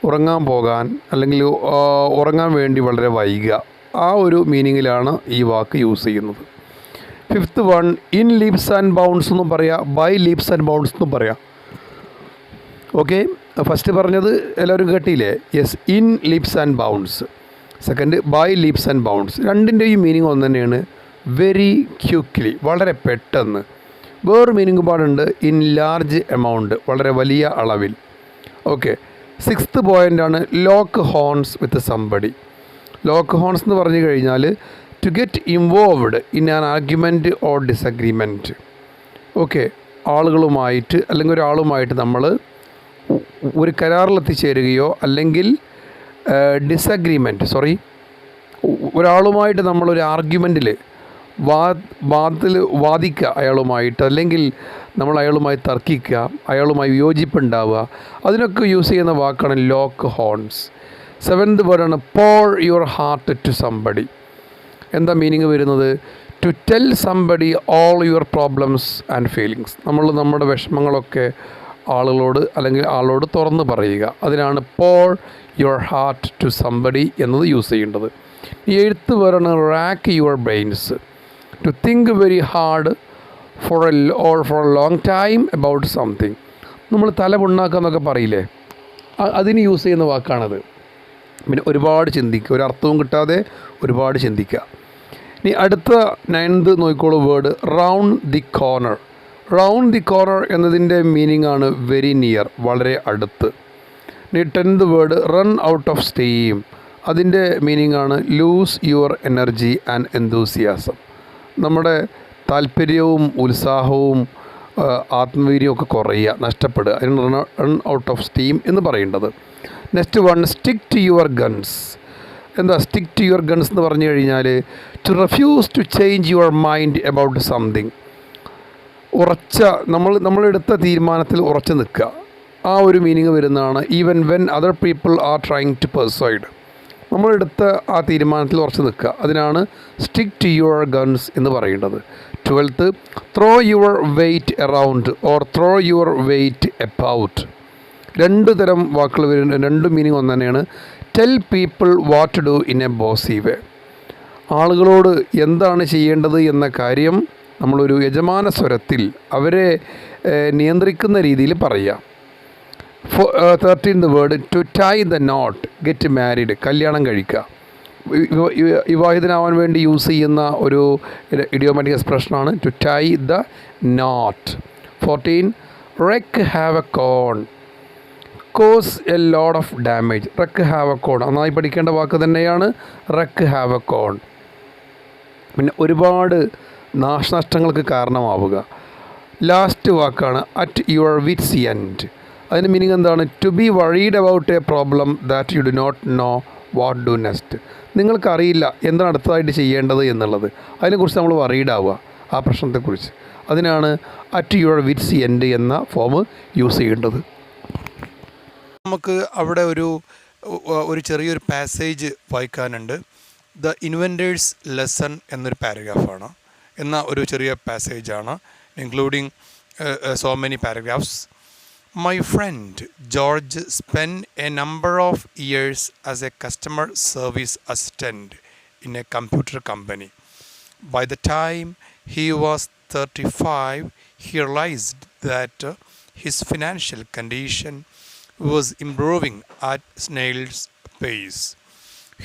ഉറങ്ങാൻ പോകാൻ അല്ലെങ്കിൽ ഉറങ്ങാൻ വേണ്ടി വളരെ വൈകുക, ആ ഒരു മീനിങ്ങിലാണ് ഈ വാക്ക് യൂസ് ചെയ്യുന്നത്. Fifth one, in leaps and bounds എന്നും പറയാം, ബൈ ലീപ്സ് ആൻഡ് ബൗണ്ട്സ് എന്നും പറയാം. ഓക്കെ, ഫസ്റ്റ് പറഞ്ഞത് എല്ലാവരും കേട്ടില്ലേ? Yes, in leaps and bounds. Second by leaps and bounds. രണ്ടിൻ്റെയും മീനിങ് ഒന്ന് തന്നെയാണ്. വെരി ക്വിക്ക്ലി, വളരെ പെട്ടെന്ന്. വേറൊരു മീനിങ് പാടുണ്ട്, ഇൻ ലാർജ് എമൗണ്ട്, വളരെ വലിയ അളവിൽ. ഓക്കെ, സിക്സ്ത് പോയിൻ്റാണ് lock horns with somebody. Lock horns എന്ന് പറഞ്ഞു കഴിഞ്ഞാൽ to get involved in an argument or disagreement. Okay, ആളുകളുമായിട്ട് അല്ലെങ്കിൽ ഒരാളുമായിട്ട് നമ്മൾ ഒരു കരാറിലെത്തിച്ചേരുകയോ അല്ലെങ്കിൽ ഒരാളുമായിട്ട് നമ്മളൊരു ആർഗ്യുമെൻറ്റിൽ വാദിക്കുക അയാളുമായിട്ട്, അല്ലെങ്കിൽ നമ്മൾ അയാളുമായി തർക്കിക്കുക, അയാളുമായി വിയോജിപ്പുണ്ടാവുക, അതിനൊക്കെ യൂസ് ചെയ്യുന്ന വാക്കാണ് ലോക്ക് ഹോൺസ്. സെവൻത് വേർഡാണ് pour your heart to somebody. എന്താ മീനിങ് വരുന്നത്? To tell somebody all your problems and feelings. നമ്മുടെ വിഷമങ്ങളൊക്കെ ആളോട് തുറന്ന് പറയുക. അതിനാണ് pour your heart to somebody എന്നത് യൂസ് ചെയ്യേണ്ടത്. ഈ എഴുത്ത് വേറാണ് rack your brains. To think very hard for a long time about something. നമ്മൾ തല പുണ്ണാക്കുക എന്നൊക്കെ പറയില്ലേ, അതിന് യൂസ് ചെയ്യുന്ന വാക്കാണത്. പിന്നെ ഒരുപാട് ചിന്തിക്കുക, ഒരർത്ഥവും കിട്ടാതെ ഒരുപാട് ചിന്തിക്കുക. ഇനി അടുത്ത 9th നോക്കിക്കോളൂ word round the corner. Round the corner എന്നതിൻ്റെ മീനിങ് ആണ് വെരി നിയർ, വളരെ അടുത്ത്. ഇനി 10th word run out of steam. അതിൻ്റെ മീനിങ് ആണ് ലൂസ് യുവർ എനർജി ആൻഡ് എന്തൂസിയാസം. നമ്മുടെ താല്പര്യവും ഉത്സാഹവും ആത്മവീര്യവും ഒക്കെ കുറയുക, നഷ്ടപ്പെടുക. അതിന് റൺ ഔട്ട് ഓഫ് സ്റ്റീം എന്ന് പറയേണ്ടത്. Next one stick to your guns. എന്താ സ്റ്റിക്ക് ടു യുവർ ഗൺസ് എന്ന് പറഞ്ഞു കഴിഞ്ഞാൽ to refuse to change your mind about something. നമ്മളെടുത്ത തീരുമാനത്തിൽ ഉറച്ചു നിൽക്കുക, ആ ഒരു മീനിങ് വരുന്നതാണ്. Even when other people are trying to persuade. നമ്മളെടുത്ത ആ തീരുമാനത്തിൽ ഉറച്ചു നിൽക്കുക, അതിനാണ് സ്റ്റിക്ക് ടു യുവർ ഗൺസ് എന്ന് പറയേണ്ടത്. 12th throw your weight around or throw your weight about. രണ്ട് തരം വാക്കുകൾ വരുന്നുണ്ട്, രണ്ട് മീനിങ് ഒന്ന് തന്നെയാണ്. Tell people what to do in a bossy way. ആളുകളോട് എന്താണ് ചെയ്യേണ്ടത് എന്ന കാര്യം നമ്മളൊരു യജമാന സ്വരത്തിൽ അവരെ നിയന്ത്രിക്കുന്ന രീതിയിൽ പറയുക. 13th word to tie the knot, get married, കല്യാണം കഴിക്കുക. വിവാഹിതനാവാൻ വേണ്ടി യൂസ് ചെയ്യുന്ന ഒരു ഇഡിയോമാറ്റിക് എക്സ്പ്രഷനാണ് to tie the knot. 14 wreak havoc on, cause a lot of damage. Wreak havoc on നന്നായി പഠിക്കേണ്ട വാക്ക് തന്നെയാണ് റെക്ക് ഹാവ് എ കോൺ. പിന്നെ ഒരുപാട് നാശനഷ്ടങ്ങൾക്ക് കാരണമാവുക. ലാസ്റ്റ് വാക്കാണ് അറ്റ് യുവർ വിറ്റ്സ് എൻഡ്. അതിൻ്റെ മീനിങ് എന്താണ്? To be worried about a problem that you do not know what do next. നിങ്ങൾക്കറിയില്ല എന്താണ് അടുത്തതായിട്ട് ചെയ്യേണ്ടത് എന്നുള്ളത്, അതിനെക്കുറിച്ച് നമ്മൾ വറീഡ് ആവുക, ആ പ്രശ്നത്തെക്കുറിച്ച്. അതിനാണ് അറ്റ് യുവർ വിറ്റ്സ് എൻഡ് എന്ന ഫോം യൂസ് ചെയ്യേണ്ടത്. നമുക്ക് അവിടെ ഒരു ചെറിയൊരു പാസേജ് വായിക്കാനുണ്ട്. ദ ഇൻവെൻറ്റേഴ്സ് ലെസൺ എന്നൊരു പാരഗ്രാഫാണ്, എന്ന ഒരു ചെറിയ പാസേജാണ്, including so many paragraphs. My friend George spent a number of years as a customer service assistant in a computer company. By the time he was 35, he realized that his financial condition was improving at snail's pace.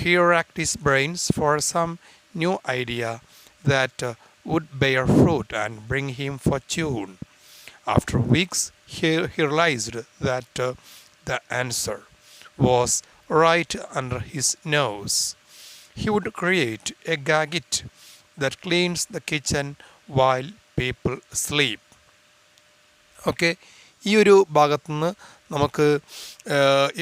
He racked his brains for some new idea that would bear fruit and bring him fortune. After weeks, he realized that the answer was right under his nose. He would create a gadget that cleans the kitchen while people sleep. Okay, ഈ ഒരു ഭാഗത്തുനിന്ന് നമുക്ക്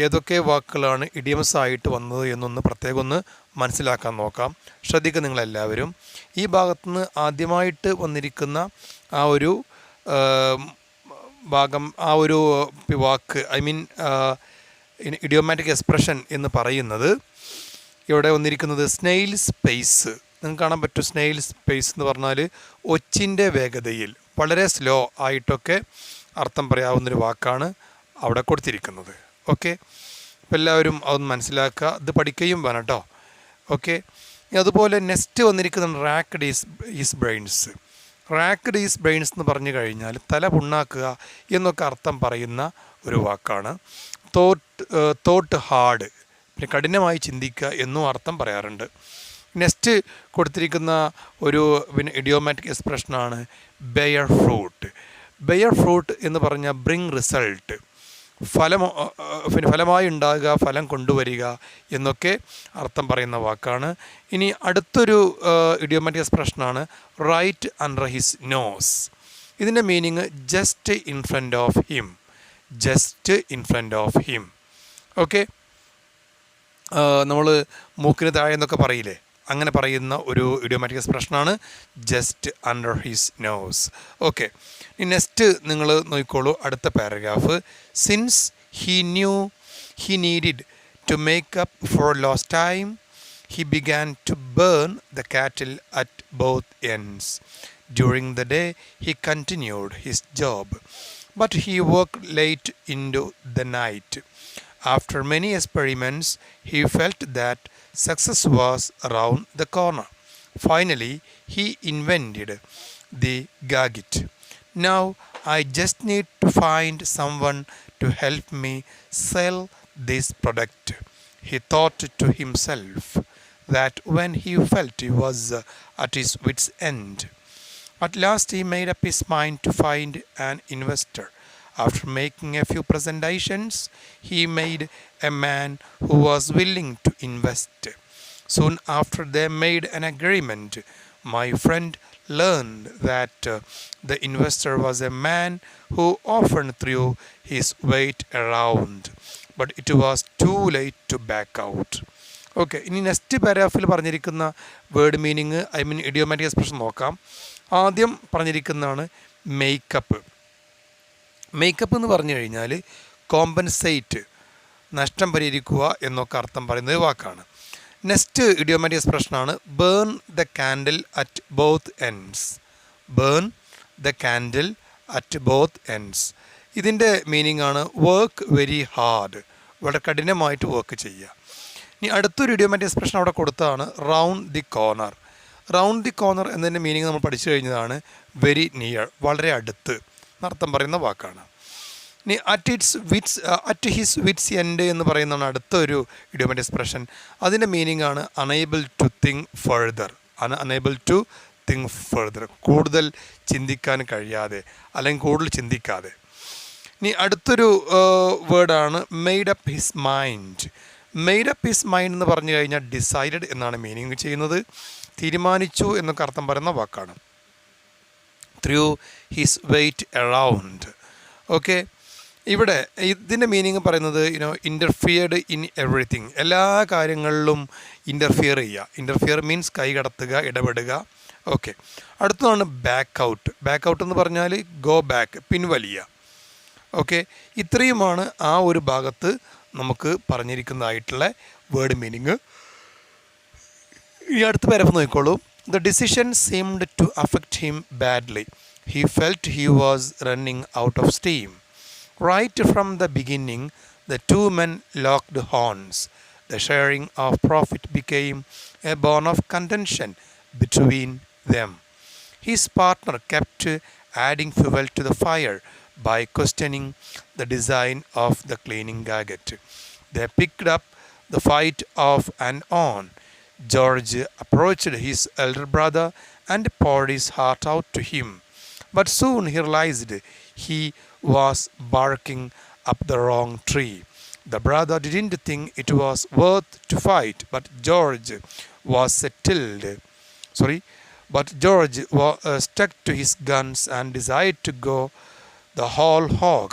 ഏതൊക്കെ വാക്കുകളാണ് idioms ആയിട്ട് വന്നത് എന്നൊന്ന് പ്രത്യേകം ഒന്ന് മനസ്സിലാക്കാൻ നോക്കാം. ശ്രദ്ധിക്കുക നിങ്ങളെല്ലാവരും. ഈ ഭാഗത്തുനിന്ന് ആദ്യമായിട്ട് വന്നിരിക്കുന്ന ആ ഒരു ഭാഗം, ആ ഒരു വാക്ക്, ഐ മീൻ ഇഡിയോമാറ്റിക് എക്സ്പ്രഷൻ എന്ന് പറയുന്നത് ഇവിടെ വന്നിരിക്കുന്നത് സ്നെയിൽ സ്പേസ്. നിങ്ങൾക്ക് കാണാൻ പറ്റും, സ്നെയിൽ സ്പേസ് എന്ന് പറഞ്ഞാൽ ഒച്ചിൻ്റെ വേഗതയിൽ വളരെ സ്ലോ ആയിട്ടൊക്കെ അർത്ഥം പറയാവുന്നൊരു വാക്കാണ് അവിടെ കൊടുത്തിരിക്കുന്നത്. ഓക്കെ, അപ്പോൾ എല്ലാവരും അതൊന്ന് മനസ്സിലാക്കുക, ഇത് പഠിക്കുകയും വേണം കേട്ടോ. ഓക്കെ, അതുപോലെ നെക്സ്റ്റ് വന്നിരിക്കുന്നത് റാക്ക്ഡ് ഈസ് ബ്രെയിൻസ്. റാക്ക്ഡ് ഈസ് ബ്രെയിൻസ് എന്ന് പറഞ്ഞു കഴിഞ്ഞാൽ തല പുണ്ണാക്കുക എന്നൊക്കെ അർത്ഥം പറയുന്ന ഒരു വാക്കാണ്. തോട്ട് ഹാർഡ്, പിന്നെ കഠിനമായി ചിന്തിക്കുക എന്നും അർത്ഥം പറയാറുണ്ട്. നെക്സ്റ്റ് കൊടുത്തിരിക്കുന്ന ഒരു പിന്നെ ഇഡിയോമാറ്റിക് എക്സ്പ്രഷനാണ് ബെയർ ഫ്രൂട്ട്. ബെയർ ഫ്രൂട്ട് എന്ന് പറഞ്ഞാൽ ബ്രിങ് റിസൾട്ട്, ഫലമായി ഉണ്ടാകുക, ഫലം കൊണ്ടുവരിക എന്നൊക്കെ അർത്ഥം പറയുന്ന വാക്കാണ്. ഇനി അടുത്തൊരു ഇഡിയോമാറ്റിക് എക്സ്പ്രഷനാണ് റൈറ്റ് അണ്ടർ ഹിസ് നോസ്. ഇതിൻ്റെ meaning just in front of him. Just in front of him. Okay, നമ്മൾ മൂക്കിന് താഴെ എന്നൊക്കെ പറയില്ലേ, അങ്ങനെ പറയുന്ന ഒരു ഇഡിയോമാറ്റിക് എക്സ്പ്രഷനാണ് just under his nose. Okay, ഇനി നെക്സ്റ്റ് നിങ്ങൾ നോക്കിക്കോളൂ, അടുത്ത paragraph. Since he knew he needed to make up for lost time he began to burn the cattle at both ends. During the day he continued his job, but he worked late into the night. After many experiments, he felt that success was around the corner. Finally, he invented the gadget. Now, I just need to find someone to help me sell this product. He thought to himself that when he felt he was at his wit's end. At last, he made up his mind to find an investor. After making a few presentations, he made a man who was willing to invest. Soon after they made an agreement, my friend learned that the investor was a man who often threw his weight around, but it was too late to back out. Okay, ഇനി next പാരാഗ്രാഫിൽ പറഞ്ഞിരിക്കുന്ന word meaning, I mean idiomatic expression നോക്കാം. ആദ്യം പറഞ്ഞിരിക്കുന്നതാണ് makeup. Makeup എന്ന് പറഞ്ഞു കഴിഞ്ഞാൽ compensate, നഷ്ടം പരിഹരിക്കുക എന്നൊക്കെ അർത്ഥം പറയുന്ന ഒരു വാക്കാണ്. നെക്സ്റ്റ് ഇഡിയോമാറ്റിക് എക്സ്പ്രഷനാണ് burn the candle at both ends. Burn the candle at both ends. ഇതിൻ്റെ മീനിങ് ആണ് വർക്ക് വെരി ഹാർഡ്, വളരെ കഠിനമായിട്ട് വർക്ക് ചെയ്യുക. ഇനി അടുത്തൊരു ഇഡിയോമാറ്റിക് എക്സ്പ്രഷൻ അവിടെ കൊടുത്തതാണ് round the corner. Round the corner എന്നതിൻ്റെ മീനിങ് നമ്മൾ പഠിച്ചു കഴിഞ്ഞതാണ് വെരി നിയർ, വളരെ അടുത്ത് എന്നർത്ഥം പറയുന്ന വാക്കാണ്. ഇനി അറ്റ് ഹിസ് വിറ്റ്സ് എൻഡ് എന്ന് പറയുന്നതാണ് അടുത്തൊരു ഇഡിയോമാറ്റിക് എക്സ്പ്രഷൻ. അതിൻ്റെ മീനിങ് ആണ് unable to think further. Unable to think further, കൂടുതൽ ചിന്തിക്കാൻ കഴിയാതെ അല്ലെങ്കിൽ കൂടുതൽ ചിന്തിക്കാതെ. ഇനി അടുത്തൊരു വേർഡാണ് made up his mind. Made up his mind എന്ന് പറഞ്ഞു കഴിഞ്ഞാൽ ഡിസൈഡഡ് എന്നാണ് മീനിങ് ചെയ്യുന്നത്. തീരുമാനിച്ചു എന്നൊക്കെ അർത്ഥം പറയുന്ന വാക്കാണ്. Throw his weight around. Okay, ഇവിടെ ഇതിൻ്റെ മീനിങ് പറയുന്നത് ഇൻ്റർഫിയർഡ് ഇൻ എവറിത്തിങ്, എല്ലാ കാര്യങ്ങളിലും ഇൻ്റർഫിയർ ചെയ്യുക. ഇൻ്റർഫിയർ മീൻസ് കൈകടത്തുക, ഇടപെടുക. ഓക്കെ, അടുത്തതാണ് ബാക്ക് ഔട്ട്. ബാക്ക് ഔട്ട് എന്ന് പറഞ്ഞാൽ ഗോ ബാക്ക്, പിൻവലിയുക. ഓക്കെ, ഇത്രയുമാണ് ആ ഒരു ഭാഗത്ത് നമുക്ക് പറഞ്ഞിരിക്കുന്നതായിട്ടുള്ള വേർഡ് മീനിങ്. ഈ അടുത്ത പാരഗ്രാഫ് നോക്കിക്കോളൂ. The decision seemed to affect him badly. He felt he was running out of steam. Right from the beginning, the two men locked horns. The sharing of profit became a bone of contention between them. His partner kept adding fuel to the fire by questioning the design of the cleaning gadget. They picked up the fight off and on. George approached his elder brother and poured his heart out to him. But soon he realized he was barking up the wrong tree. The brother didn't think it was worth to fight, but George stuck to his guns and decided to go the whole hog.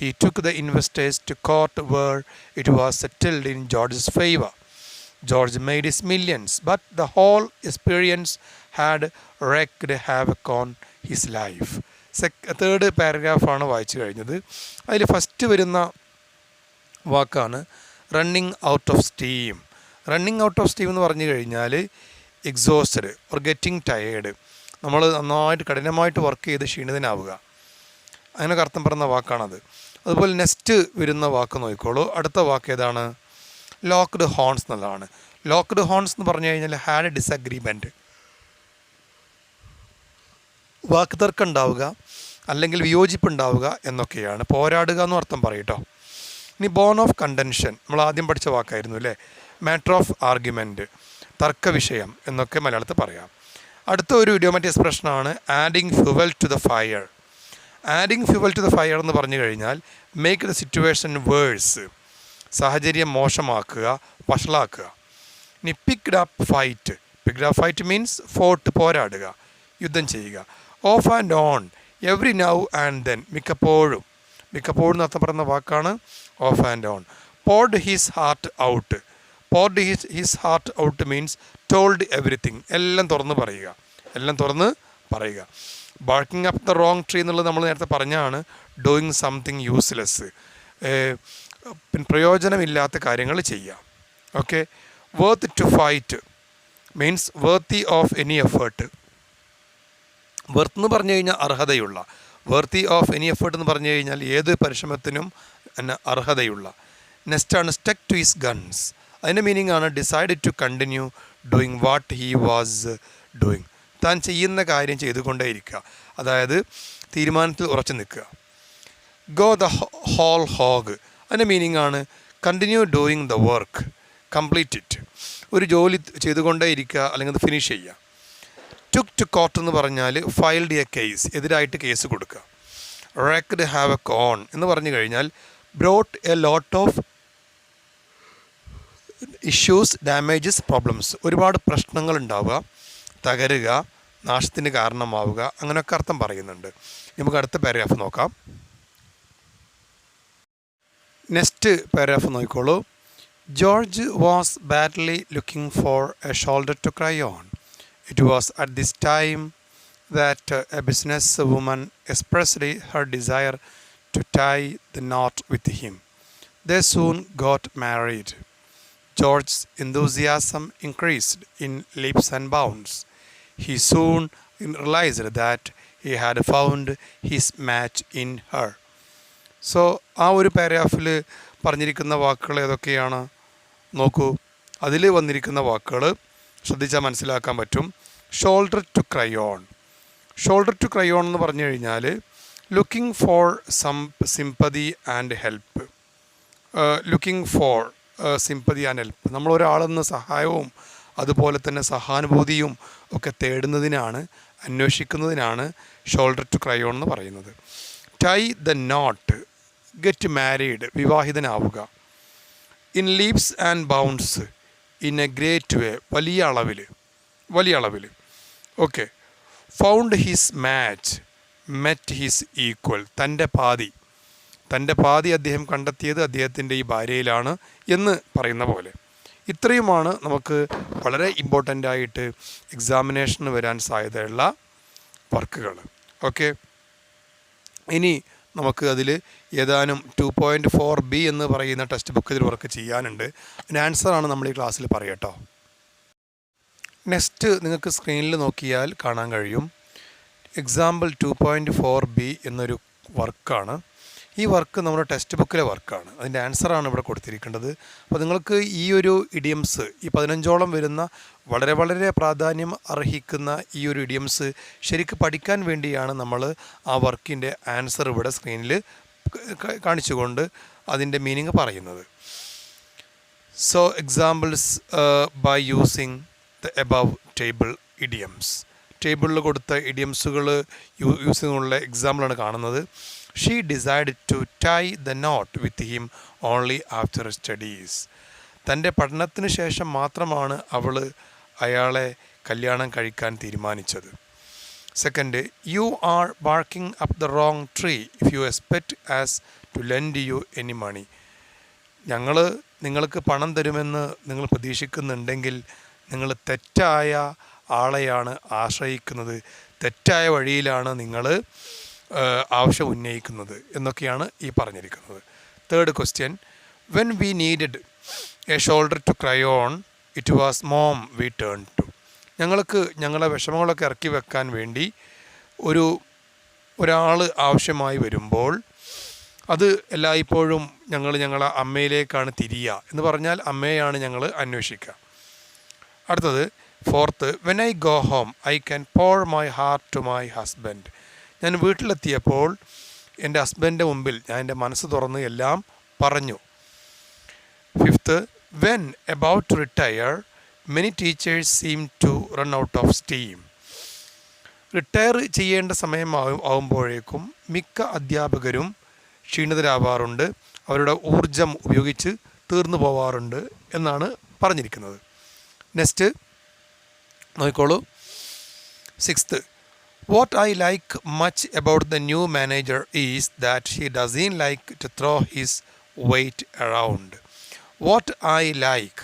He took the investors to court where it was settled in George's favor. George made his millions, but the whole experience had wreaked havoc on his life. Third പാരഗ്രാഫാണ് വായിച്ചു കഴിഞ്ഞത്. അതിൽ first വരുന്ന വാക്കാണ് running out of steam. Running out of steam എന്ന് പറഞ്ഞു കഴിഞ്ഞാൽ exhausted or getting tired, നമ്മൾ നന്നായിട്ട് കഠിനമായിട്ട് വർക്ക് ചെയ്ത് ക്ഷീണിതനാവുക, അങ്ങനെയൊക്കെ അർത്ഥം പറയുന്ന വാക്കാണത്. അതുപോലെ നെക്സ്റ്റ് വരുന്ന വാക്ക് നോക്കിക്കോളൂ. അടുത്ത വാക്ക് ഏതാണ്? ലോക്ക്ഡ് ഹോൺസ് എന്നുള്ളതാണ്. ലോക്ക്ഡ് ഹോൺസ് എന്ന് പറഞ്ഞു കഴിഞ്ഞാൽ ഹാഡ് ഡിസഗ്രിമെൻറ്റ്, വാക്ക് തർക്കം ഉണ്ടാവുക അല്ലെങ്കിൽ വിയോജിപ്പുണ്ടാവുക എന്നൊക്കെയാണ്. പോരാടുക എന്നും അർത്ഥം പറയും. ഇനി ബോൺ ഓഫ് കണ്ടൻഷൻ നമ്മൾ ആദ്യം പഠിച്ച വാക്കായിരുന്നു അല്ലേ. മാറ്റർ ഓഫ് ആർഗ്യുമെൻറ്റ്, തർക്ക വിഷയം എന്നൊക്കെ മലയാളത്തിൽ പറയാം. അടുത്ത ഒരു ഇഡിയോമാറ്റിക് എക്സ്പ്രഷനാണ് adding fuel to the fire. Adding fuel to the fire എന്ന് പറഞ്ഞു കഴിഞ്ഞാൽ മേക്ക് ദ സിറ്റുവേഷൻ വേഴ്സ്, സാഹചര്യം മോശമാക്കുക, വഷളാക്കുക. ഇനി picked up fight. Picked up fight means fought, പോരാടുക, യുദ്ധം ചെയ്യുക. Off and on, every now and then, മിക്കപ്പോഴും. മിക്കപ്പോഴും എന്ന് അർത്ഥം പറയുന്ന വാക്കാണ് off and on. Poured his heart out. Poured his heart out means told everything, എല്ലാം തുറന്ന് പറയുക, എല്ലാം തുറന്ന് പറയുക. Barking up the wrong tree എന്നുള്ളത് നമ്മൾ നേരത്തെ പറഞ്ഞാണ്. ഡൂയിങ് സംതിങ് യൂസ്ലെസ്, പ്രയോജനമില്ലാത്ത കാര്യങ്ങൾ ചെയ്യുക. Okay. Worth to fight means worthy of any effort. Worth എന്ന് പറഞ്ഞു കഴിഞ്ഞാൽ അർഹതയുള്ള, വർത്തി ഓഫ് എനി എഫേർട്ട് എന്ന് പറഞ്ഞു കഴിഞ്ഞാൽ ഏത് പരിശ്രമത്തിനും അർഹതയുള്ള. നെക്സ്റ്റാണ് സ്റ്റക്ക് ടു ഹിസ് ഗൺസ്. അതിൻ്റെ മീനിങ് ആണ് decide to continue doing what he was doing. താൻ ചെയ്യുന്ന കാര്യം ചെയ്തുകൊണ്ടേയിരിക്കുക, അതായത് തീരുമാനത്തിൽ ഉറച്ചു നിൽക്കുക. Go the whole hog. അതിൻ്റെ മീനിങ് ആണ് continue doing the work, complete it. ഒരു ജോലി ചെയ്തുകൊണ്ടേ ഇരിക്കുക അല്ലെങ്കിൽ അത് ഫിനിഷ് ചെയ്യുക. ടുക്ക് ടു കോർട്ട് എന്ന് പറഞ്ഞാൽ ഫയൽഡ് എ കേസ്, എതിരായിട്ട് കേസ് കൊടുക്കുക. റേക്ഡ് ഹാവക് ഓൺ എന്ന് പറഞ്ഞു കഴിഞ്ഞാൽ brought A lot of issues, damages, problems. ഒരുപാട് പ്രശ്നങ്ങൾ ഉണ്ടാവുക, തകരുക, നാശത്തിന് കാരണമാവുക, അങ്ങനെയൊക്കെ അർത്ഥം പറയുന്നുണ്ട്. നമുക്ക് അടുത്ത പാരഗ്രാഫ് നോക്കാം. നെക്സ്റ്റ് പാരഗ്രാഫ് നോക്കിക്കോളൂ. George was badly looking for a shoulder to cry on. It was at this time that a business woman expressed her desire to tie the knot with him. They soon got married. George's enthusiasm increased in leaps and bounds. He soon realized that he had found his match in her. So, ആ ഒരു പാരഗ്രാഫിൽ പറഞ്ഞിരിക്കുന്ന വാക്കുകൾ ഏതൊക്കെയാണ് നോക്കൂ. അതിൽ വന്നിരിക്കുന്ന വാക്കുകൾ ശ്രദ്ധിച്ചാൽ മനസ്സിലാക്കാൻ പറ്റും. Shoulder to cry on. Shoulder to cry on എന്ന് പറഞ്ഞു കഴിഞ്ഞാൽ looking for some sympathy and help. Looking for sympathy and help, നമ്മൾ ഒരാളെന്ന് സഹായവും അതുപോലെ തന്നെ സഹാനുഭൂതിയും ഒക്കെ തേടുന്നതിനാണ്, അന്വേഷിക്കുന്നതിനാണ് ഷോൾഡർ ടു ക്രൈ ഓൺ എന്ന് പറയുന്നത്. Tie the knot, get married, വിവാഹിതനാവുക. In leaps and bounds, in a great way, വലിയ അളവിൽ. Okay. Found his match, met his equal, തൻ്റെ പാതി അദ്ദേഹം കണ്ടെത്തിയത് അദ്ദേഹത്തിൻ്റെ ഈ ഭാര്യയിലാണ് എന്ന് പറയുന്ന പോലെ. ഇത്രയുമാണ് നമുക്ക് വളരെ ഇമ്പോർട്ടൻ്റ് ആയിട്ട് എക്സാമിനേഷന് വരാൻ സാധ്യതയുള്ള വർക്കുകൾ. ഓക്കെ. ഇനി നമുക്ക് അതിൽ ഏതാനും 2.4B എന്ന് പറയുന്ന ടെക്സ്റ്റ് ബുക്ക് ഇതിൽ വർക്ക് ചെയ്യാനുണ്ട്. അതിൻ്റെ ആൻസറാണ് നമ്മൾ ഈ ക്ലാസ്സിൽ പറയട്ടോ. നെക്സ്റ്റ് നിങ്ങൾക്ക് സ്ക്രീനിൽ നോക്കിയാൽ കാണാൻ കഴിയും എക്സാമ്പിൾ 2.4B എന്നൊരു വർക്കാണ്. ഈ വർക്ക് നമ്മുടെ ടെക്സ്റ്റ് ബുക്കിലെ വർക്കാണ്. അതിൻ്റെ ആൻസറാണ് ഇവിടെ കൊടുത്തിരിക്കേണ്ടത്. അപ്പോൾ നിങ്ങൾക്ക് ഈ ഒരു ഇഡിയംസ്, ഈ 15ഓളം വരുന്ന വളരെ വളരെ പ്രാധാന്യം അർഹിക്കുന്ന ഈ ഒരു ഇഡിയംസ് ശരിക്കും പഠിക്കാൻ വേണ്ടിയാണ് നമ്മൾ ആ വർക്കിൻ്റെ ആൻസർ ഇവിടെ സ്ക്രീനിൽ കാണിച്ചുകൊണ്ട് അതിൻ്റെ മീനിങ് പറയുന്നത്. So examples by using the above table idioms. ടേബിളിൽ കൊടുത്ത ഇഡിയംസുകൾ യൂസ് ചെയ്യാനുള്ള എക്സാമ്പിളാണ് കാണുന്നത്. She decided to tie the knot with him only after studies. തൻ്റെ പഠനത്തിന് ശേഷം മാത്രമാണ് അവൾ അയാളെ കല്യാണം കഴിക്കാൻ തീരുമാനിച്ചത്. Second, you are barking up the wrong tree if you expect us to lend you any money. ഞങ്ങൾ നിങ്ങൾക്ക് പണം തരുമെന്ന് നിങ്ങൾ പ്രതീക്ഷിക്കുന്നുണ്ടെങ്കിൽ നിങ്ങൾ തെറ്റായ ആളെയാണ് ആശ്രയിക്കുന്നത്, തെറ്റായ വഴിയിലാണ് നിങ്ങൾ ആവശ്യം ഉന്നയിക്കുന്നത് എന്നൊക്കെയാണ് ഈ പറഞ്ഞിരിക്കുന്നത്. Third question, when we needed a shoulder to cry on it was mom we turn to. ഞങ്ങൾക്ക് ഞങ്ങളെ വിഷമങ്ങളൊക്കെ ഇറക്കി വെക്കാൻ വേണ്ടി ഒരാൾ ആവശ്യമായി വരുമ്പോൾ അത് എല്ലായ്പ്പോഴും ഞങ്ങളെ അമ്മയിലേക്കാണ് തിരിയുക. എന്ന് പറഞ്ഞാൽ അമ്മയെയാണ് ഞങ്ങൾ അന്വേഷിക്കുക. അടുത്തത് fourth, when I go home I can pour my heart to my husband. ഞാൻ വീട്ടിലെത്തിയപ്പോൾ എൻ്റെ ഹസ്ബൻഡിൻ്റെ മുമ്പിൽ ഞാൻ എൻ്റെ മനസ്സ് തുറന്ന് എല്ലാം പറഞ്ഞു. Fifth, when about to retire many teachers seem to run out of steam. Retire ചെയ്യേണ്ട സമയം ആവുമ്പോഴേക്കും മിക്ക അധ്യാപകരും ക്ഷീണിതരാവാറുണ്ട്, അവരുടെ ഊർജം ഉപയോഗിച്ച് തീർന്നു പോവാറുണ്ട് എന്നാണ് പറഞ്ഞിരിക്കുന്നത്. നെക്സ്റ്റ് നോക്കിക്കോളൂ. Sixth, what I like much about the new manager is that he doesn't like to throw his weight around. What I like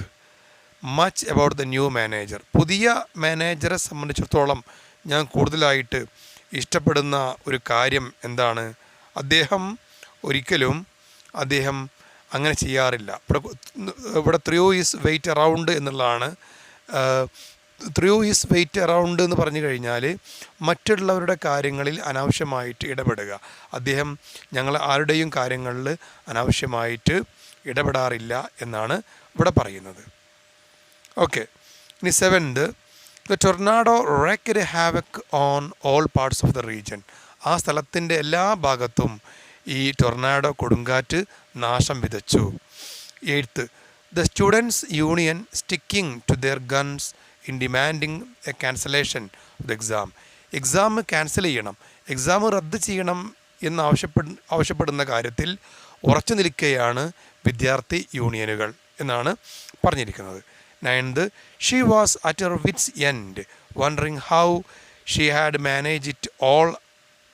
much about the new manager. പുതിയ മാനേജറെ സംബന്ധിച്ചിടത്തോളം ഞാൻ കൂടുതലായിട്ട് ഇഷ്ടപ്പെടുന്ന ഒരു കാര്യം എന്താണ്? അദ്ദേഹം ഒരിക്കലും അങ്ങനെ ചെയ്യാറില്ല. ഇവിടെ ത്രൂ ഈസ് വെയിറ്റ് അറൗണ്ട് എന്നുള്ളതാണ്. ത്രൂ ഈസ് വെയിറ്റ് അറൗണ്ട് എന്ന് പറഞ്ഞു കഴിഞ്ഞാൽ മറ്റുള്ളവരുടെ കാര്യങ്ങളിൽ അനാവശ്യമായിട്ട് ഇടപെടുക. അദ്ദേഹം ഞങ്ങൾ ആരുടെയും കാര്യങ്ങളിൽ അനാവശ്യമായിട്ട് ഇടപെടാറില്ല എന്നാണ് ഇവിടെ പറയുന്നത്. ഓക്കെ, ഇനി seventh, the tornado wreaked havoc on all parts of the region. ആ സ്ഥലത്തിൻ്റെ എല്ലാ ഭാഗത്തും ഈ ടൊർണാഡോ കൊടുങ്കാറ്റ് നാശം വിതച്ചു. Eighth, the students union sticking to their guns in demanding a cancellation of the exam. Exam cancel ചെയ്യണം, എക്സാം റദ്ദ് ചെയ്യണം എന്ന് ആവശ്യപ്പെടുന്ന കാര്യത്തിൽ ഉറച്ചു നിൽക്കുകയാണ് വിദ്യാർത്ഥി യൂണിയനുകൾ എന്നാണ് പറഞ്ഞിരിക്കുന്നത്. Ninth, she was at Har wits end wondering how she had manage it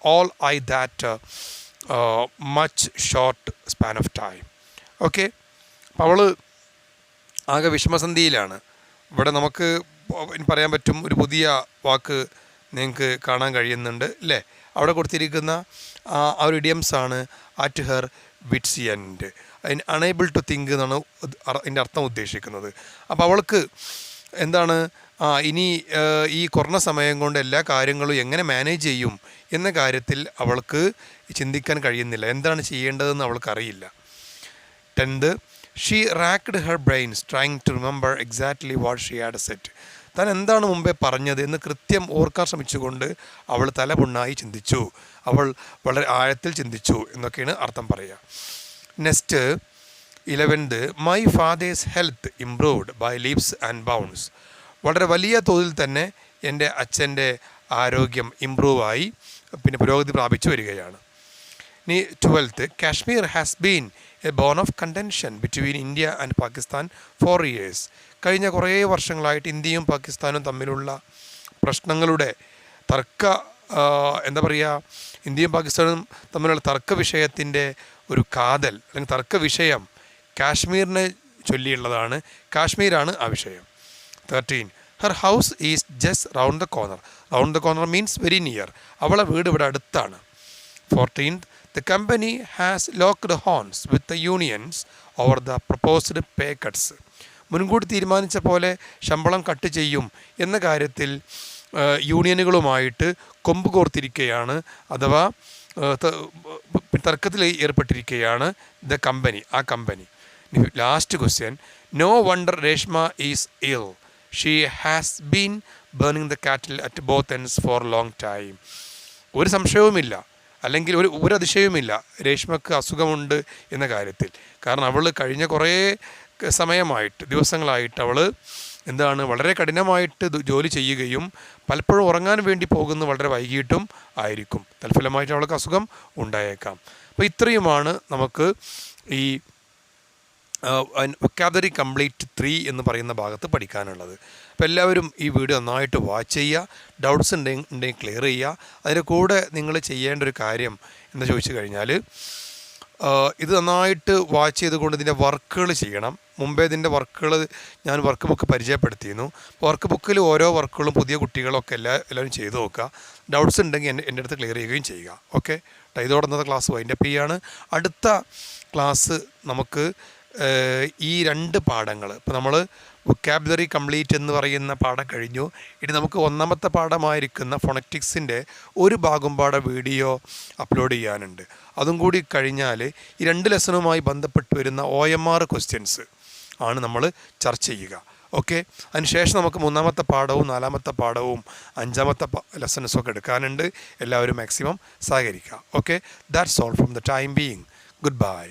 all I that much short span of time. Okay, അപ്പോൾ അവൾ ആകെ വിഷമസന്ധിയിലാണ്. ഇവിടെ നമുക്ക് പറയാൻ പറ്റും, ഒരു പുതിയ വാക്ക് നിങ്ങൾക്ക് കാണാൻ കഴിയുന്നുണ്ട് അല്ലേ? അവിടെ കൊടുത്തിരിക്കുന്ന ആ ഒരു ഇഡിയംസാണ് അറ്റ് ഹെർ വിറ്റ്സ് എൻഡ്. അതിന് അണേബിൾ ടു തിങ്ക് എന്നാണ് അതിൻ്റെ അർത്ഥം ഉദ്ദേശിക്കുന്നത്. അപ്പോൾ അവൾക്ക് എന്താണ് ഇനി ഈ കുറഞ്ഞ സമയം കൊണ്ട് എല്ലാ കാര്യങ്ങളും എങ്ങനെ മാനേജ് ചെയ്യും എന്ന കാര്യത്തിൽ അവൾക്ക് ചിന്തിക്കാൻ കഴിയുന്നില്ല. എന്താണ് ചെയ്യേണ്ടതെന്ന് അവൾക്കറിയില്ല. 10th, she racked her brains trying to remember exactly what she had said. താൻ എന്താണ് മുമ്പേ പറഞ്ഞത് എന്ന് കൃത്യം ഓർക്കാൻ ശ്രമിച്ചുകൊണ്ട് അവൾ തലപുണ്ണായി ചിന്തിച്ചു, അവൾ വളരെ ആഴത്തിൽ ചിന്തിച്ചു എന്നൊക്കെയാണ് അർത്ഥം പറയുക. Next 11th, my father's health improved by leaps and bounds. വളരെ വലിയ തോതിൽ തന്നെ എൻ്റെ അച്ഛൻ്റെ ആരോഗ്യം ഇംപ്രൂവായി, പിന്നെ പുരോഗതി പ്രാപിച്ചു വരികയാണ്. ഇനി 12th, Kashmir has been a bone of contention between India and Pakistan for years. കഴിഞ്ഞ കുറേ വർഷങ്ങളായിട്ട് ഇന്ത്യയും പാകിസ്ഥാനും തമ്മിലുള്ള പ്രശ്നങ്ങളുടെ ഇന്ത്യയും പാകിസ്ഥാനും തമ്മിലുള്ള തർക്ക വിഷയത്തിൻ്റെ ഒരു കാതൽ അല്ലെങ്കിൽ തർക്ക വിഷയം കാശ്മീരിനെ ചൊല്ലിയുള്ളതാണ്. കാശ്മീരാണ് ആ വിഷയം. 13, her house is just round the corner. Round the corner means very near. അവളെ വീട് ഇവിടെ അടുത്താണ്. 14th, the company has locked horns with the unions over the proposed pay cuts. മുൻകൂട്ടി തീരുമാനിച്ച പോലെ ശമ്പളം കട്ട് ചെയ്യും എന്ന കാര്യത്തിൽ യൂണിയനുകളുമായിട്ട് കൊമ്പ് കോർത്തിരിക്കുകയാണ്, അഥവാ തർക്കത്തിൽ ഏർപ്പെട്ടിരിക്കുകയാണ് ദ കമ്പനി, ആ company. Last question, no wonder Reshma is ill. She has been burning the candle at both ends for long time. ഒരു സംശയവുമില്ല, അല്ലെങ്കിൽ ഒരു അതിശയവുമില്ല രേഷ്മക്ക് അസുഖമുണ്ട് എന്ന കാര്യത്തിൽ. കാരണം അവൾ കഴിഞ്ഞ കുറേ സമയമായിട്ട്, ദിവസങ്ങളായിട്ട് അവൾ എന്താണ് വളരെ കഠിനമായിട്ട് ജോലി ചെയ്യുകയും പലപ്പോഴും ഉറങ്ങാൻ വേണ്ടി പോകുന്നത് വളരെ വൈകിട്ടും ആയിരിക്കും. തൽഫലമായിട്ട് അവൾക്ക് അസുഖം ഉണ്ടായേക്കാം. അപ്പോൾ ഇത്രയുമാണ് നമുക്ക് ഈ വൊക്കാബുലറി കംപ്ലീറ്റ് 3 എന്ന് പറയുന്ന ഭാഗത്ത് പഠിക്കാനുള്ളത്. അപ്പോൾ എല്ലാവരും ഈ വീഡിയോ നന്നായിട്ട് വാച്ച് ചെയ്യുക, ഡൗട്ട്സ് ഉണ്ടെങ്കിൽ ക്ലിയർ ചെയ്യുക. അതിൻ്റെ കൂടെ നിങ്ങൾ ചെയ്യേണ്ട ഒരു കാര്യം എന്ന് ചോദിച്ചു കഴിഞ്ഞാൽ ഇത് നന്നായിട്ട് വാച്ച് ചെയ്തുകൊണ്ട് ഇതിൻ്റെ വർക്കുകൾ ചെയ്യണം. മുമ്പേ ഇതിൻ്റെ വർക്കുകൾ ഞാൻ വർക്ക് ബുക്ക് പരിചയപ്പെടുത്തിയിരുന്നു. വർക്ക് ബുക്കിൽ ഓരോ വർക്കുകളും പുതിയ കുട്ടികളൊക്കെ എല്ലാവരും ചെയ്തു നോക്കുക. ഡൗട്ട്സ് ഉണ്ടെങ്കിൽ എൻ്റെ അടുത്ത് ക്ലിയർ ചെയ്യുകയും ചെയ്യുക. ഓക്കെ, ഇതോടെ ഇന്നത്തെ ക്ലാസ് വൈൻഡപ്പ് ചെയ്യാണ്. അടുത്ത ക്ലാസ് നമുക്ക് ഈ 2 പാഠങ്ങൾ, ഇപ്പോൾ നമ്മൾ വൊക്കാബുലറി കംപ്ലീറ്റ് എന്ന് പറയുന്ന പാഠം കഴിഞ്ഞു. ഇനി നമുക്ക് 1ാമത്തെ പാഠമായിരിക്കുന്ന ഫോണറ്റിക്സിൻ്റെ ഒരു ഭാഗം വീഡിയോ അപ്ലോഡ് ചെയ്യാനുണ്ട്. അതും കൂടി കഴിഞ്ഞാൽ ഈ 2 ലെസണുമായി ബന്ധപ്പെട്ട് വരുന്ന OMR ക്വസ്റ്റ്യൻസ് ആണ് നമ്മൾ ചർച്ച ചെയ്യുക. ഓക്കെ, അതിനുശേഷം നമുക്ക് 3ാമത്തെ പാഠവും 4ാമത്തെ പാഠവും 5ാമത്തെ ലെസൺസൊക്കെ എടുക്കാനുണ്ട്. എല്ലാവരും മാക്സിമം സഹകരിക്കുക. Okay, that's all from the time being. Good bye.